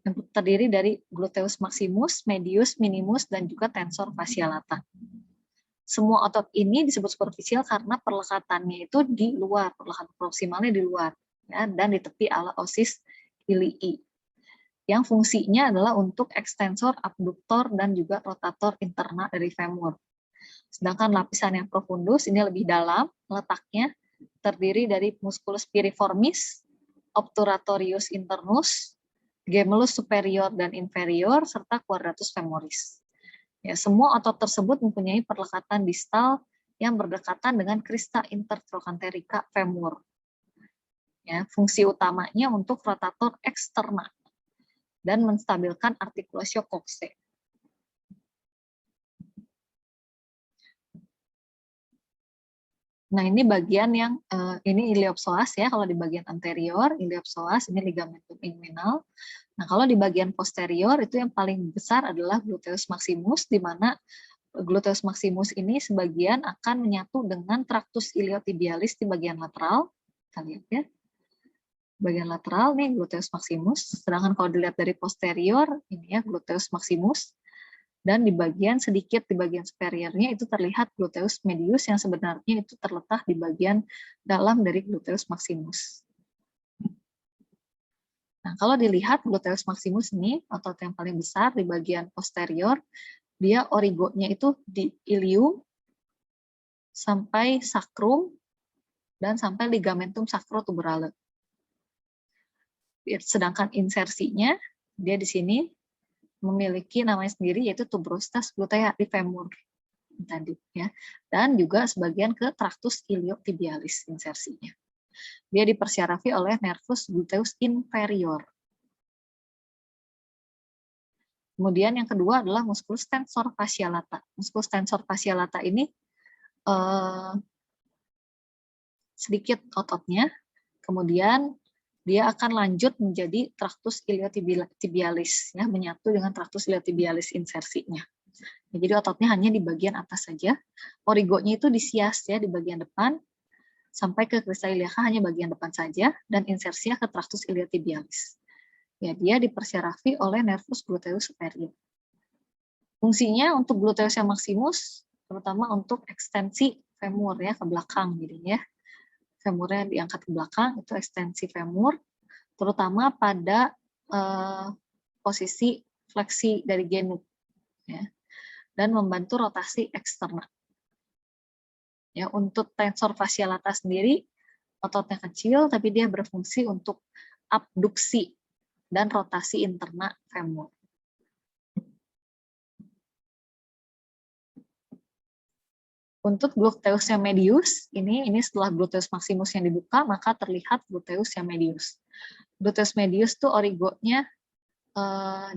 yang terdiri dari gluteus maximus, medius, minimus, dan juga tensor fascia lata. Semua otot ini disebut superficial karena perlekatannya itu di luar, perlekatan proksimalnya di luar, ya, dan di tepi ala osis ilii, yang fungsinya adalah untuk ekstensor, abduktor, dan juga rotator interna dari femur. Sedangkan lapisan yang profundus ini lebih dalam letaknya, terdiri dari musculus piriformis, obturatorius internus, gemellus superior dan inferior, serta quadratus femoris. Ya, semua otot tersebut mempunyai perlekatan distal yang berdekatan dengan crista intertrochanterica femur. Ya, fungsi utamanya untuk rotator eksterna dan menstabilkan artikulasio coxae. Nah, ini bagian yang ini iliopsoas ya, kalau di bagian anterior, iliopsoas ini ligamentum inguinal. Nah, kalau di bagian posterior itu yang paling besar adalah gluteus maximus, di mana gluteus maximus ini sebagian akan menyatu dengan tractus iliotibialis di bagian lateral. Kita lihat ya. Bagian lateral nih gluteus maximus, sedangkan kalau dilihat dari posterior ini ya gluteus maximus. Dan di bagian sedikit di bagian superiornya itu terlihat gluteus medius yang sebenarnya itu terletak di bagian dalam dari gluteus maximus. Nah, kalau dilihat gluteus maximus ini otot yang paling besar di bagian posterior, dia origonya itu di ilium sampai sacrum dan sampai ligamentum sacrotuberale. Sedangkan insersinya dia di sini memiliki namanya sendiri yaitu tuberositas glutea di femur tadi ya, dan juga sebagian ke tractus iliotibialis insersinya. Dia dipersyarafi oleh nervus gluteus inferior. Kemudian yang kedua adalah musculus tensor fascia lata. Musculus tensor fascia lata ini sedikit ototnya, kemudian dia akan lanjut menjadi tractus iliotibialis, ya, menyatu dengan tractus iliotibialis insersinya. Ya, jadi ototnya hanya di bagian atas saja, origonya itu di sias ya di bagian depan, sampai ke crista iliaca hanya bagian depan saja, dan insersinya ke tractus iliotibialis. Ya, dia dipersyarafi oleh nervus gluteus superior. Fungsinya untuk gluteus yang maximus, terutama untuk ekstensi femur ya ke belakang, jadinya. Femurnya diangkat ke belakang, itu ekstensi femur, terutama pada posisi fleksi dari genu, ya, dan membantu rotasi eksterna. Ya, untuk tensor fascia lata sendiri, ototnya kecil, tapi dia berfungsi untuk abduksi dan rotasi interna femur. Untuk gluteus yang medius, ini setelah gluteus maximus yang dibuka, maka terlihat gluteus yang medius. Gluteus medius itu origonya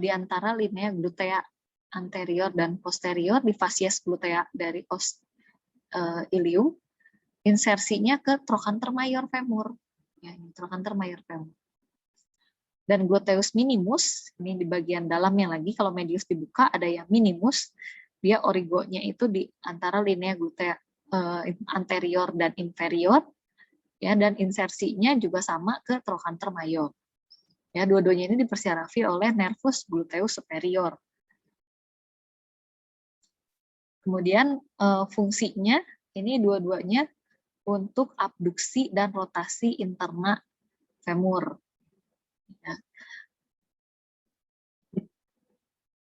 di antara linea glutea anterior dan posterior di fasies glutea dari ilium, insersinya ke trochanter mayor femur. Ya, ini trochanter mayor femur. Dan gluteus minimus, ini di bagian dalamnya lagi, kalau medius dibuka ada yang minimus, dia origonya itu di antara linea glutea anterior dan inferior, ya, dan insersinya juga sama ke trochanter mayor. Ya, dua-duanya ini dipersyarafi oleh nervus gluteus superior. Kemudian fungsinya ini dua-duanya untuk abduksi dan rotasi interna femur. Ya.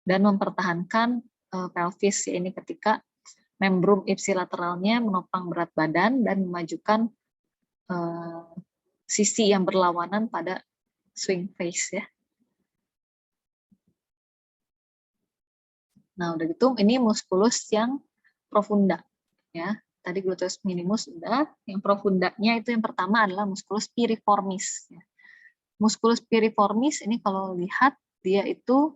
Dan mempertahankan pelvis, ya, ini ketika membrum ipsilateralnya menopang berat badan dan memajukan sisi yang berlawanan pada swing face ya. Nah, udah gitu ini muskulus yang profunda ya. Tadi gluteus minimus sudah, yang profundanya itu yang pertama adalah muskulus piriformis ya. Muskulus piriformis ini kalau lihat dia itu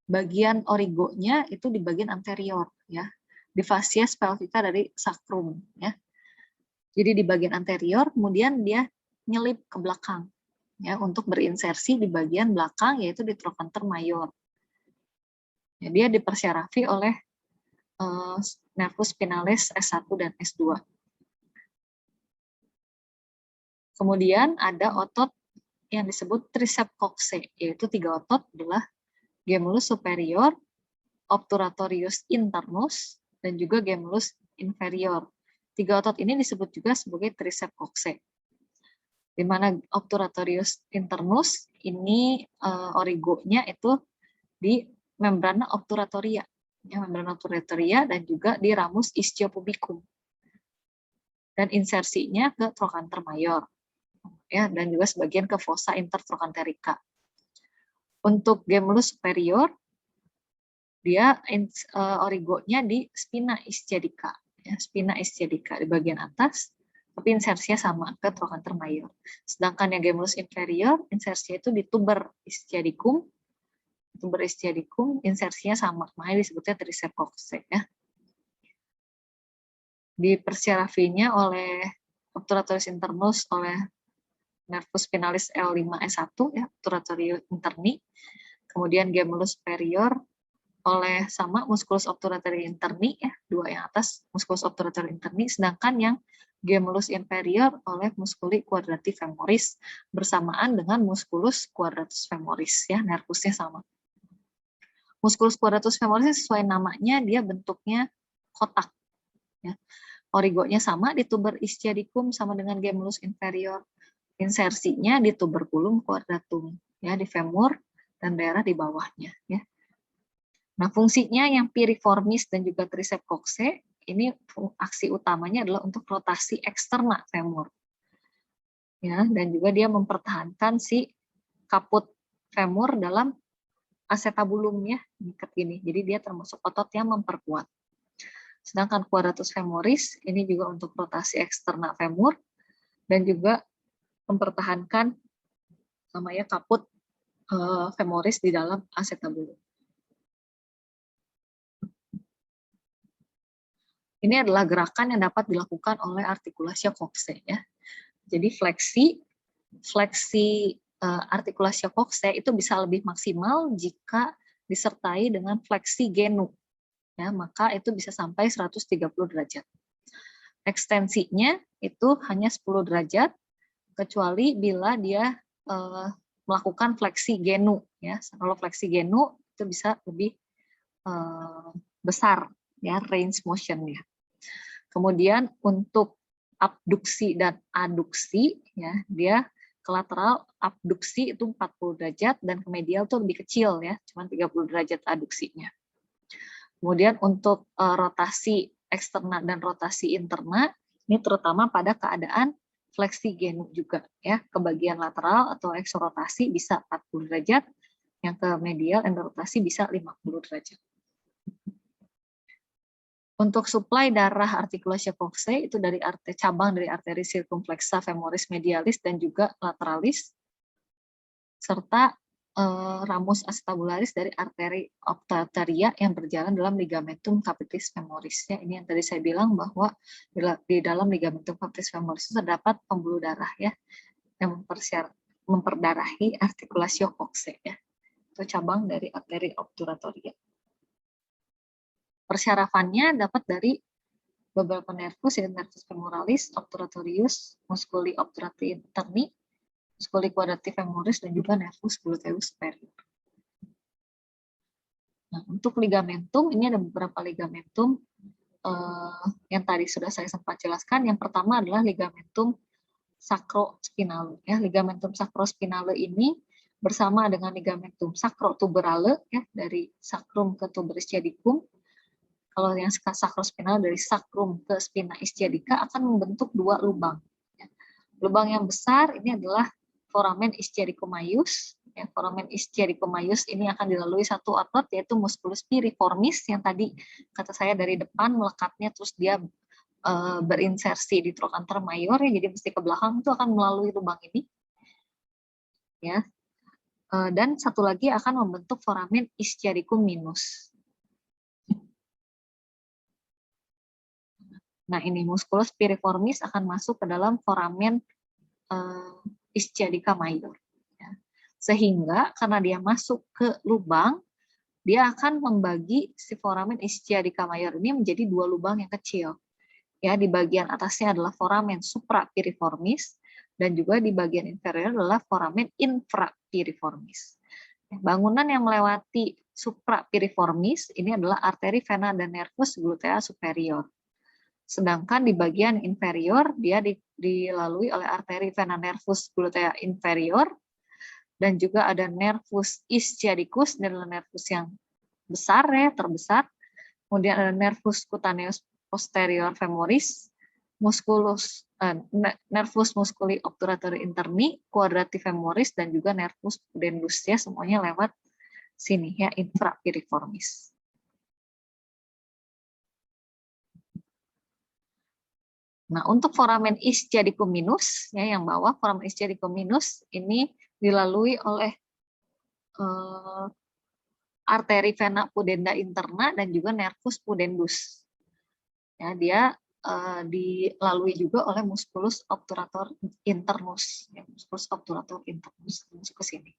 bagian origonya itu di bagian anterior ya. Di fascias pelvica dari sacrum ya. Jadi di bagian anterior kemudian dia nyelip ke belakang ya untuk berinsersi di bagian belakang yaitu di trochanter mayor. Ya, dia dipersyarafi oleh nervus spinalis S1 dan S2. Kemudian ada otot yang disebut triceps coxae, yaitu 3 otot adalah gemulus superior, obturatorius internus, dan juga gemulus inferior. 3 otot ini disebut juga sebagai triceps coxae. Di mana obturatorius internus ini origonya itu di membrana obturatoria, ya, membrana obturatoria dan juga di ramus ischiopubicum. Dan insersinya ke trochanter mayor, ya, dan juga sebagian ke fossa intertrochanterica. Untuk gemulus superior, dia origonya di spina ischiadica, ya, spina ischiadica di bagian atas, tapi insersinya sama ke trochanter mayor. Sedangkan yang gemulus inferior, insersinya itu di tuber ischiadicum, insersinya sama, makanya disebutnya triceps coxae ya. Dipersyarafinya oleh obturatorius internus oleh nervus spinalis L5S1 ya, obturatorius interni. Kemudian gemulus superior oleh sama musculus obturatorius interni ya, 2 yang atas musculus obturatorius interni, sedangkan yang gemulus inferior oleh musculi quadrati femoris bersamaan dengan musculus quadratus femoris ya, nervusnya sama. Musculus quadratus femoris sesuai namanya dia bentuknya kotak ya. Origonya sama di tuber ischiadicum sama dengan gemulus inferior. Insersinya di tuberculum quadratum ya, di femur dan daerah di bawahnya ya. Nah, fungsinya yang piriformis dan juga triceps coxae ini aksi utamanya adalah untuk rotasi eksterna femur. Ya, dan juga dia mempertahankan si kaput femur dalam acetabulum ya, ikat gini. Jadi dia termasuk otot yang memperkuat. Sedangkan quadratus femoris ini juga untuk rotasi eksterna femur dan juga mempertahankan namanya kaput femoris di dalam acetabulum. Ini adalah gerakan yang dapat dilakukan oleh articulatio coxae ya. Jadi fleksi articulatio coxae itu bisa lebih maksimal jika disertai dengan fleksi genu. Ya, maka itu bisa sampai 130 derajat. Ekstensinya itu hanya 10 derajat kecuali bila dia melakukan fleksi genu ya. Kalau fleksi genu itu bisa lebih besar ya range motion-nya. Kemudian untuk abduksi dan aduksi ya, dia ke lateral abduksi itu 40 derajat dan ke medial itu lebih kecil ya, cuma 30 derajat aduksinya. Kemudian untuk rotasi eksterna dan rotasi interna ini terutama pada keadaan fleksi genu juga ya, ke bagian lateral atau eksorotasi bisa 40 derajat, yang ke medial endorotasi bisa 50 derajat. Untuk suplai darah articulatio coxae itu dari cabang dari arteri circumflexa femoris medialis dan juga lateralis, serta ramus acetabularis dari arteri obturatoria yang berjalan dalam ligamentum capitis femoris. Ya, ini yang tadi saya bilang bahwa di dalam ligamentum capitis femoris itu terdapat pembuluh darah ya yang memperdarahi articulatio coxae ya. Itu cabang dari arteri obturatoria. Persyarafannya dapat dari beberapa nervus, yaitu nervus femoralis, obturatorius, musculi obturati interni, musculi quadrati femoris, dan juga nervus gluteus superior. Nah, untuk ligamentum, ini ada beberapa ligamentum yang tadi sudah saya sempat jelaskan. Yang pertama adalah ligamentum sacrospinale. Ya, ligamentum sacrospinale ini bersama dengan ligamentum sacrotuberale ya, dari sacrum ke tuber ischiadicum. Kalau yang sacrospinal dari sacrum ke spina ischiadica akan membentuk 2 lubang. Lubang yang besar ini adalah foramen ischiadicum maius Ya, foramen ischiadicomaeus ini akan dilalui satu otot yaitu musculus piriformis yang tadi kata saya dari depan melekatnya terus dia berinsersi di trochanter mayor ya, jadi mesti ke belakang itu akan melalui lubang ini. Ya. Dan satu lagi akan membentuk foramen ischiadicum minus. Nah, ini musculus piriformis akan masuk ke dalam foramen ischiadica mayor. Ya. Sehingga karena dia masuk ke lubang, dia akan membagi si foramen ischiadica mayor ini menjadi dua lubang yang kecil. Ya, di bagian atasnya adalah foramen suprapiriformis dan juga di bagian inferior adalah foramen infrapiriformis. Bangunan yang melewati suprapiriformis ini adalah arteri vena dan nervus glutea superior. Sedangkan di bagian inferior dia dilalui oleh arteri vena nervus glutea inferior dan juga ada nervus ischiadicus dan nervus yang besar ya, terbesar. Kemudian ada nervus cutaneus posterior femoris, nervus musculi obturator interni, quadrati femoris dan juga nervus pudendus ya, semuanya lewat sini ya, infrapiriformis. Nah, untuk foramen ischiadicum minus ya, yang bawah foramen ischiadicum minus ini dilalui oleh arteri vena pudenda interna dan juga nervus pudendus. Ya, dia dilalui juga oleh musculus obturator internus. Ya, musculus obturator internus masuk ke sini.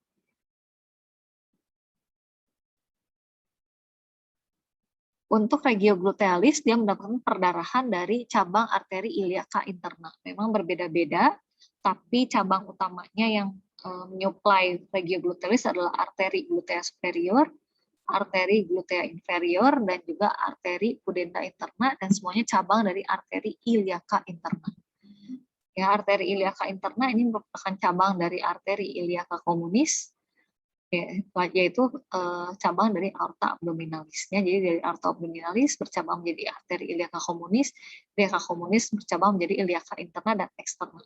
Untuk regioglutealis dia mendapatkan perdarahan dari cabang arteri iliaca interna. Memang berbeda-beda, tapi cabang utamanya yang menyuplai regioglutealis adalah arteri glutea superior, arteri glutea inferior, dan juga arteri pudenda interna, dan semuanya cabang dari arteri iliaca interna. Ya, arteri iliaca interna ini merupakan cabang dari arteri iliaca communis, yaitu cabang dari aorta abdominalisnya. Jadi dari aorta abdominalis bercabang menjadi arteri iliaca communis bercabang menjadi iliaca interna dan eksterna.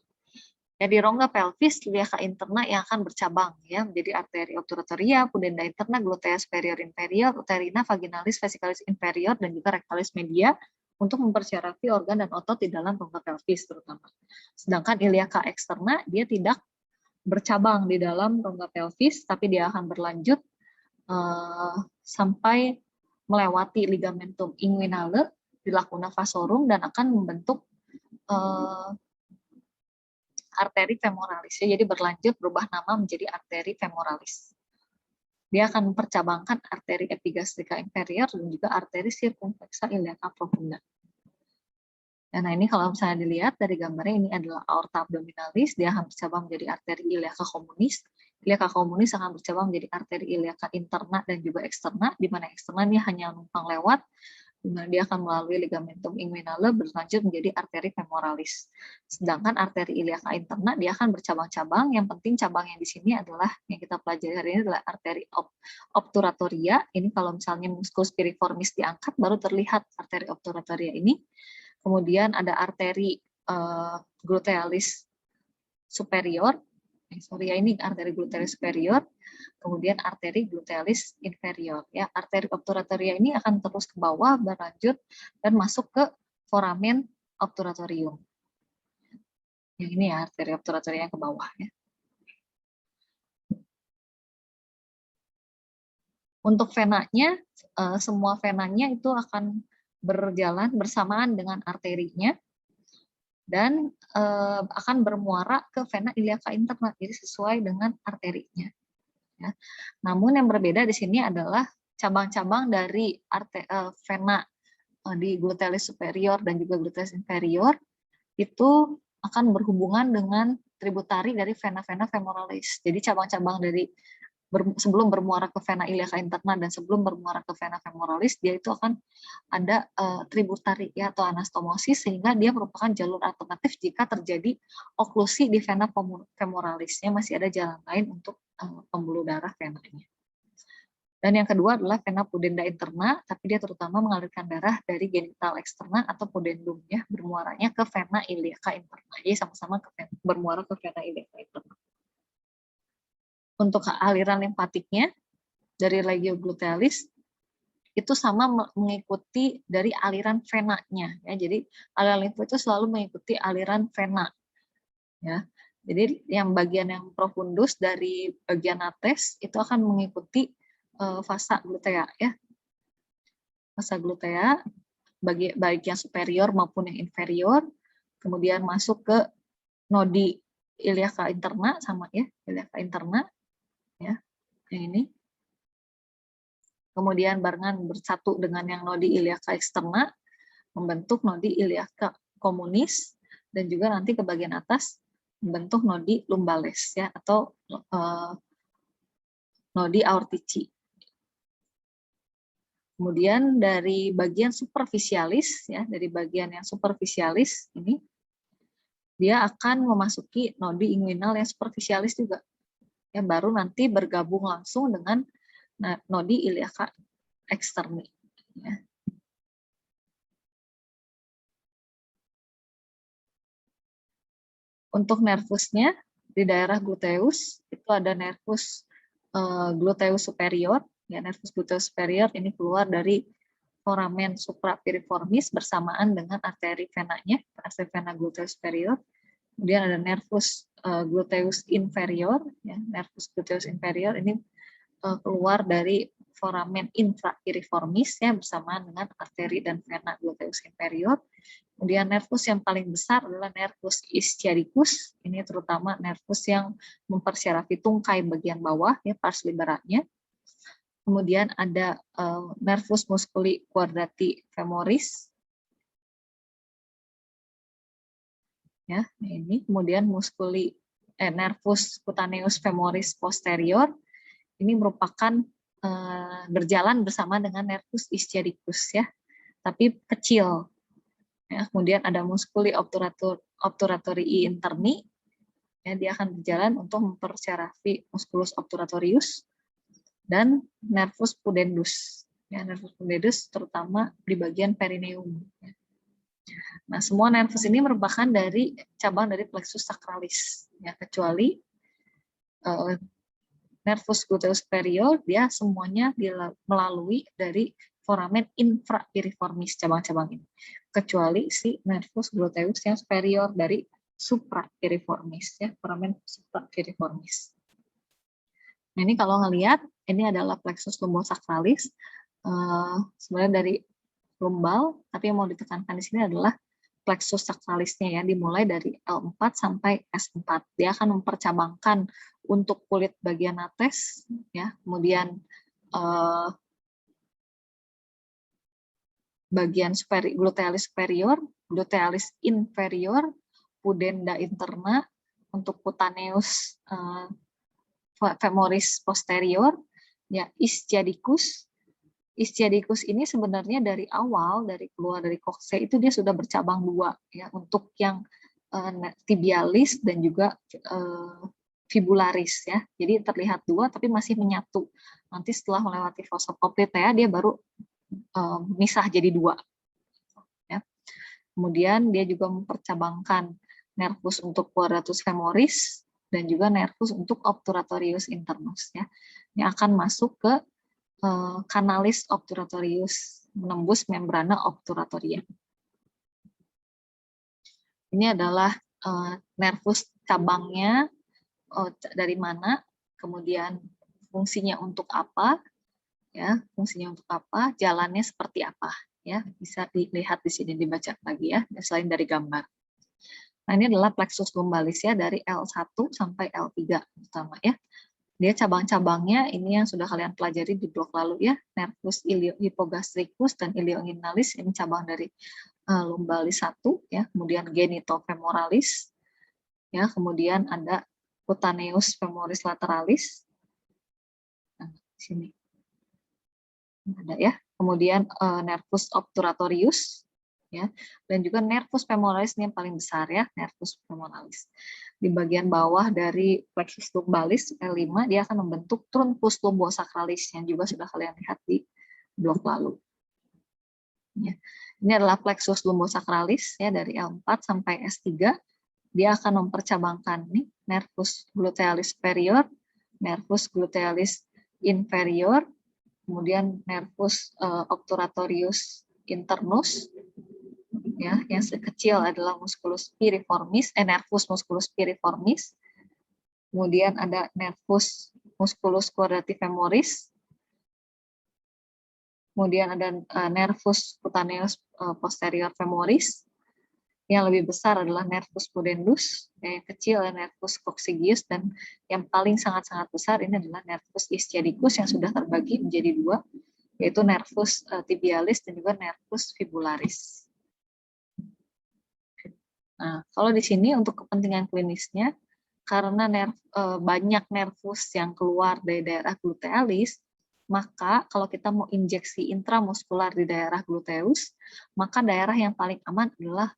Jadi rongga pelvis iliaca interna yang akan bercabang ya menjadi arteri obturatoria, pudenda interna, glutea superior inferior, uterina, vaginalis, vesicalis inferior dan juga rectalis media untuk mempersyarafi organ dan otot di dalam rongga pelvis terutama. Sedangkan iliaca eksterna dia tidak bercabang di dalam rongga pelvis, tapi dia akan berlanjut sampai melewati ligamentum inguinale di lacuna vasorum dan akan membentuk arteri femoralis. Jadi berlanjut berubah nama menjadi arteri femoralis. Dia akan mempercabangkan arteri epigastrika inferior dan juga arteri circumflexa iliaca profunda. Nah, ini kalau misalnya dilihat dari gambarnya, ini adalah aorta abdominalis, dia akan bercabang menjadi arteri iliaca communis. Iliaca communis akan bercabang menjadi arteri iliaca interna dan juga eksterna, di mana eksterna ini hanya numpang lewat, di mana dia akan melalui ligamentum inguinale berlanjut menjadi arteri femoralis. Sedangkan arteri iliaca interna dia akan bercabang-cabang, yang penting cabang yang di sini adalah, yang kita pelajari hari ini adalah arteri obturatoria. Ini kalau misalnya musculus piriformis diangkat, baru terlihat arteri obturatoria ini. Kemudian ada arteri glutealis superior, ini arteri glutealis superior, kemudian arteri glutealis inferior. Ya, arteri obturatoria ini akan terus ke bawah, berlanjut dan masuk ke foramen obturatorium. Yang ini ya, arteri obturatoria yang ke bawah. Ya. Untuk venanya, semua venanya itu akan berjalan bersamaan dengan arterinya dan akan bermuara ke vena iliaca interna, jadi sesuai dengan arterinya. Ya. Namun yang berbeda di sini adalah cabang-cabang dari vena di glutealis superior dan juga glutealis inferior itu akan berhubungan dengan tributari dari vena-vena femoralis. Jadi cabang-cabang dari sebelum bermuara ke vena iliaca interna dan sebelum bermuara ke vena femoralis, dia itu akan ada tributari ya, atau anastomosis, sehingga dia merupakan jalur alternatif jika terjadi oklusi di vena femoralisnya, masih ada jalan lain untuk pembuluh darah venanya. Dan yang kedua adalah vena pudenda interna, tapi dia terutama mengalirkan darah dari genital eksterna atau pudendum ya, bermuaranya ke vena iliaca interna. Jadi sama-sama bermuara ke vena iliaca interna. untuk aliran limfatiknya dari regioglutealis itu sama mengikuti dari aliran venanya ya. Jadi aliran limf itu selalu mengikuti aliran vena ya. Jadi yang bagian yang profundus dari bagian ates itu akan mengikuti vasa glutea ya. Vasa glutea baik yang superior maupun yang inferior, kemudian masuk ke nodi iliaca interna sama ya, iliaca interna ya. Yang ini. Kemudian barengan bersatu dengan yang nodi iliaca externa membentuk nodi iliaca communis, dan juga nanti ke bagian atas membentuk nodi lumbales ya, atau nodi aortici. Kemudian dari bagian superficialis ya, dari bagian yang superficialis ini dia akan memasuki nodi inguinal yang superficialis juga. Ya, baru nanti bergabung langsung dengan nodi iliaca externi ya. Untuk nervusnya di daerah gluteus itu ada nervus gluteus superior ya, nervus gluteus superior ini keluar dari foramen suprapiriformis bersamaan dengan arteri venanya, arteri vena gluteus superior. Kemudian ada nervus gluteus inferior ya, nervus gluteus inferior ini keluar dari foramen infrapiriformis ya, bersamaan dengan arteri dan vena gluteus inferior. Kemudian nervus yang paling besar adalah nervus ischiadicus, ini terutama nervus yang mempersyarafi tungkai bagian bawah ya, pars liberatnya. Kemudian ada nervus musculi quadrati femoris ya, ini. Kemudian nervus cutaneus femoris posterior ini merupakan berjalan bersama dengan nervus ischiadicus ya, tapi kecil. Ya, kemudian ada musculi obturatorii interni, ya, dia akan berjalan untuk mempersyarafi musculus obturatorius, dan nervus pudendus. Ya, nervus pudendus terutama di bagian perineum. Ya. Nah, semua nervus ini merupakan dari cabang dari plexus sacralis, ya, kecuali nervus gluteus superior, dia semuanya melalui dari foramen infrapiriformis cabang-cabang ini, kecuali si nervus gluteus yang superior dari suprapiriformis ya, foramen suprapiriformis. Nah, ini kalau ngelihat ini adalah plexus lumbosacralis, sebenarnya dari lumbal, tapi yang mau ditekankan di sini adalah plexus sacralisnya ya, dimulai dari L4 sampai S4. Dia akan mempercabangkan untuk kulit bagian ates ya, kemudian bagian glutealis superior, glutealis inferior, pudenda interna, untuk cutaneus femoris posterior, ya, ischiadicus. Ischiadicus ini sebenarnya dari awal, dari keluar dari kokse itu dia sudah bercabang dua ya, untuk yang tibialis dan juga fibularis ya. Jadi terlihat dua tapi masih menyatu. Nanti setelah melewati fossa popltea dia baru misah jadi dua. Ya. Kemudian dia juga mempercabangkan nervus untuk quadratus femoris dan juga nervus untuk obturatorius internus ya. Ini akan masuk ke kanalis obturatorius, menembus membrana obturatoria. Ini adalah nervus cabangnya dari mana, kemudian fungsinya untuk apa, ya, fungsinya untuk apa, jalannya seperti apa, ya, bisa dilihat di sini, dibaca lagi ya, selain dari gambar. Nah, ini adalah plexus lumbalis ya, dari L1 sampai L3 pertama ya. Dia cabang-cabangnya ini yang sudah kalian pelajari di blok lalu ya, nervus iliohipogastricus dan ilioinguinalis, ini cabang dari lumbalis 1 ya, kemudian genitofemoralis ya, kemudian ada cutaneus femoris lateralis. Nah, di sini ada ya. Kemudian nervus obturatorius ya, dan juga nervus femoralis ini yang paling besar ya, nervus femoralis. Di bagian bawah dari plexus lumbalis L5 dia akan membentuk truncus lumbosacralis yang juga sudah kalian lihat di blok lalu. Ya. Ini adalah plexus lumbosacralis ya, dari L4 sampai S3. Dia akan mempercabangkan nih nervus glutealis superior, nervus glutealis inferior, kemudian nervus obturatorius internus, ya, yang kecil adalah musculus piriformis, nervus musculus piriformis, kemudian ada nervus musculus quadrati femoris, kemudian ada nervus cutaneus posterior femoris, yang lebih besar adalah nervus pudendus, yang kecil adalah nervus coccygeus, dan yang paling sangat-sangat besar ini adalah nervus ischiadicus yang sudah terbagi menjadi dua, yaitu nervus tibialis dan juga nervus fibularis. Nah, kalau di sini untuk kepentingan klinisnya, karena banyak nervus yang keluar dari daerah glutealis, maka kalau kita mau injeksi intramuskular di daerah gluteus, maka daerah yang paling aman adalah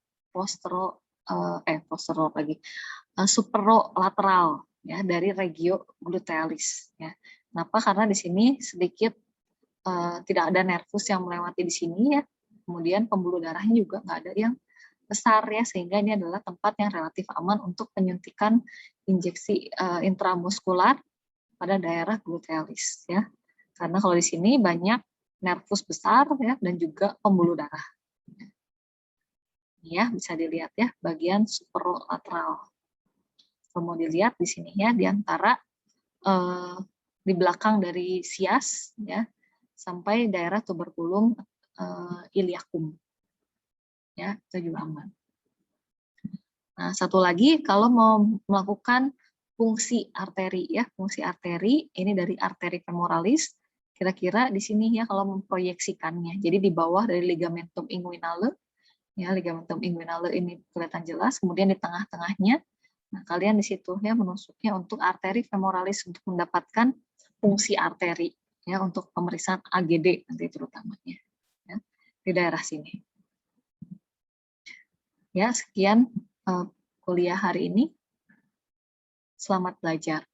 superolateral, ya, dari regio glutealis, ya. Kenapa? Karena di sini sedikit tidak ada nervus yang melewati di sini, ya. Kemudian pembuluh darahnya juga nggak ada yang besar, ya, sehingga ini adalah tempat yang relatif aman untuk penyuntikan injeksi intramuskular pada daerah glutealis, ya. Karena kalau di sini banyak nervus besar, ya, dan juga pembuluh darah. Ya, bisa dilihat, ya, bagian superolateral. Kalau mau dilihat di sini, ya, di antara di belakang dari sias, ya, sampai daerah tuberculum iliacum, ya, itu juga aman. Nah, satu lagi, kalau mau melakukan fungsi arteri, ya, fungsi arteri ini dari arteri femoralis, kira-kira di sini, ya, kalau memproyeksikannya, jadi di bawah dari ligamentum inguinale, ya, ligamentum inguinale ini kelihatan jelas, kemudian di tengah-tengahnya, nah, kalian di situ, ya, menusuknya untuk arteri femoralis untuk mendapatkan fungsi arteri, ya, untuk pemeriksaan AGD nanti terutamanya, ya, di daerah sini. Ya, sekian kuliah hari ini. Selamat belajar.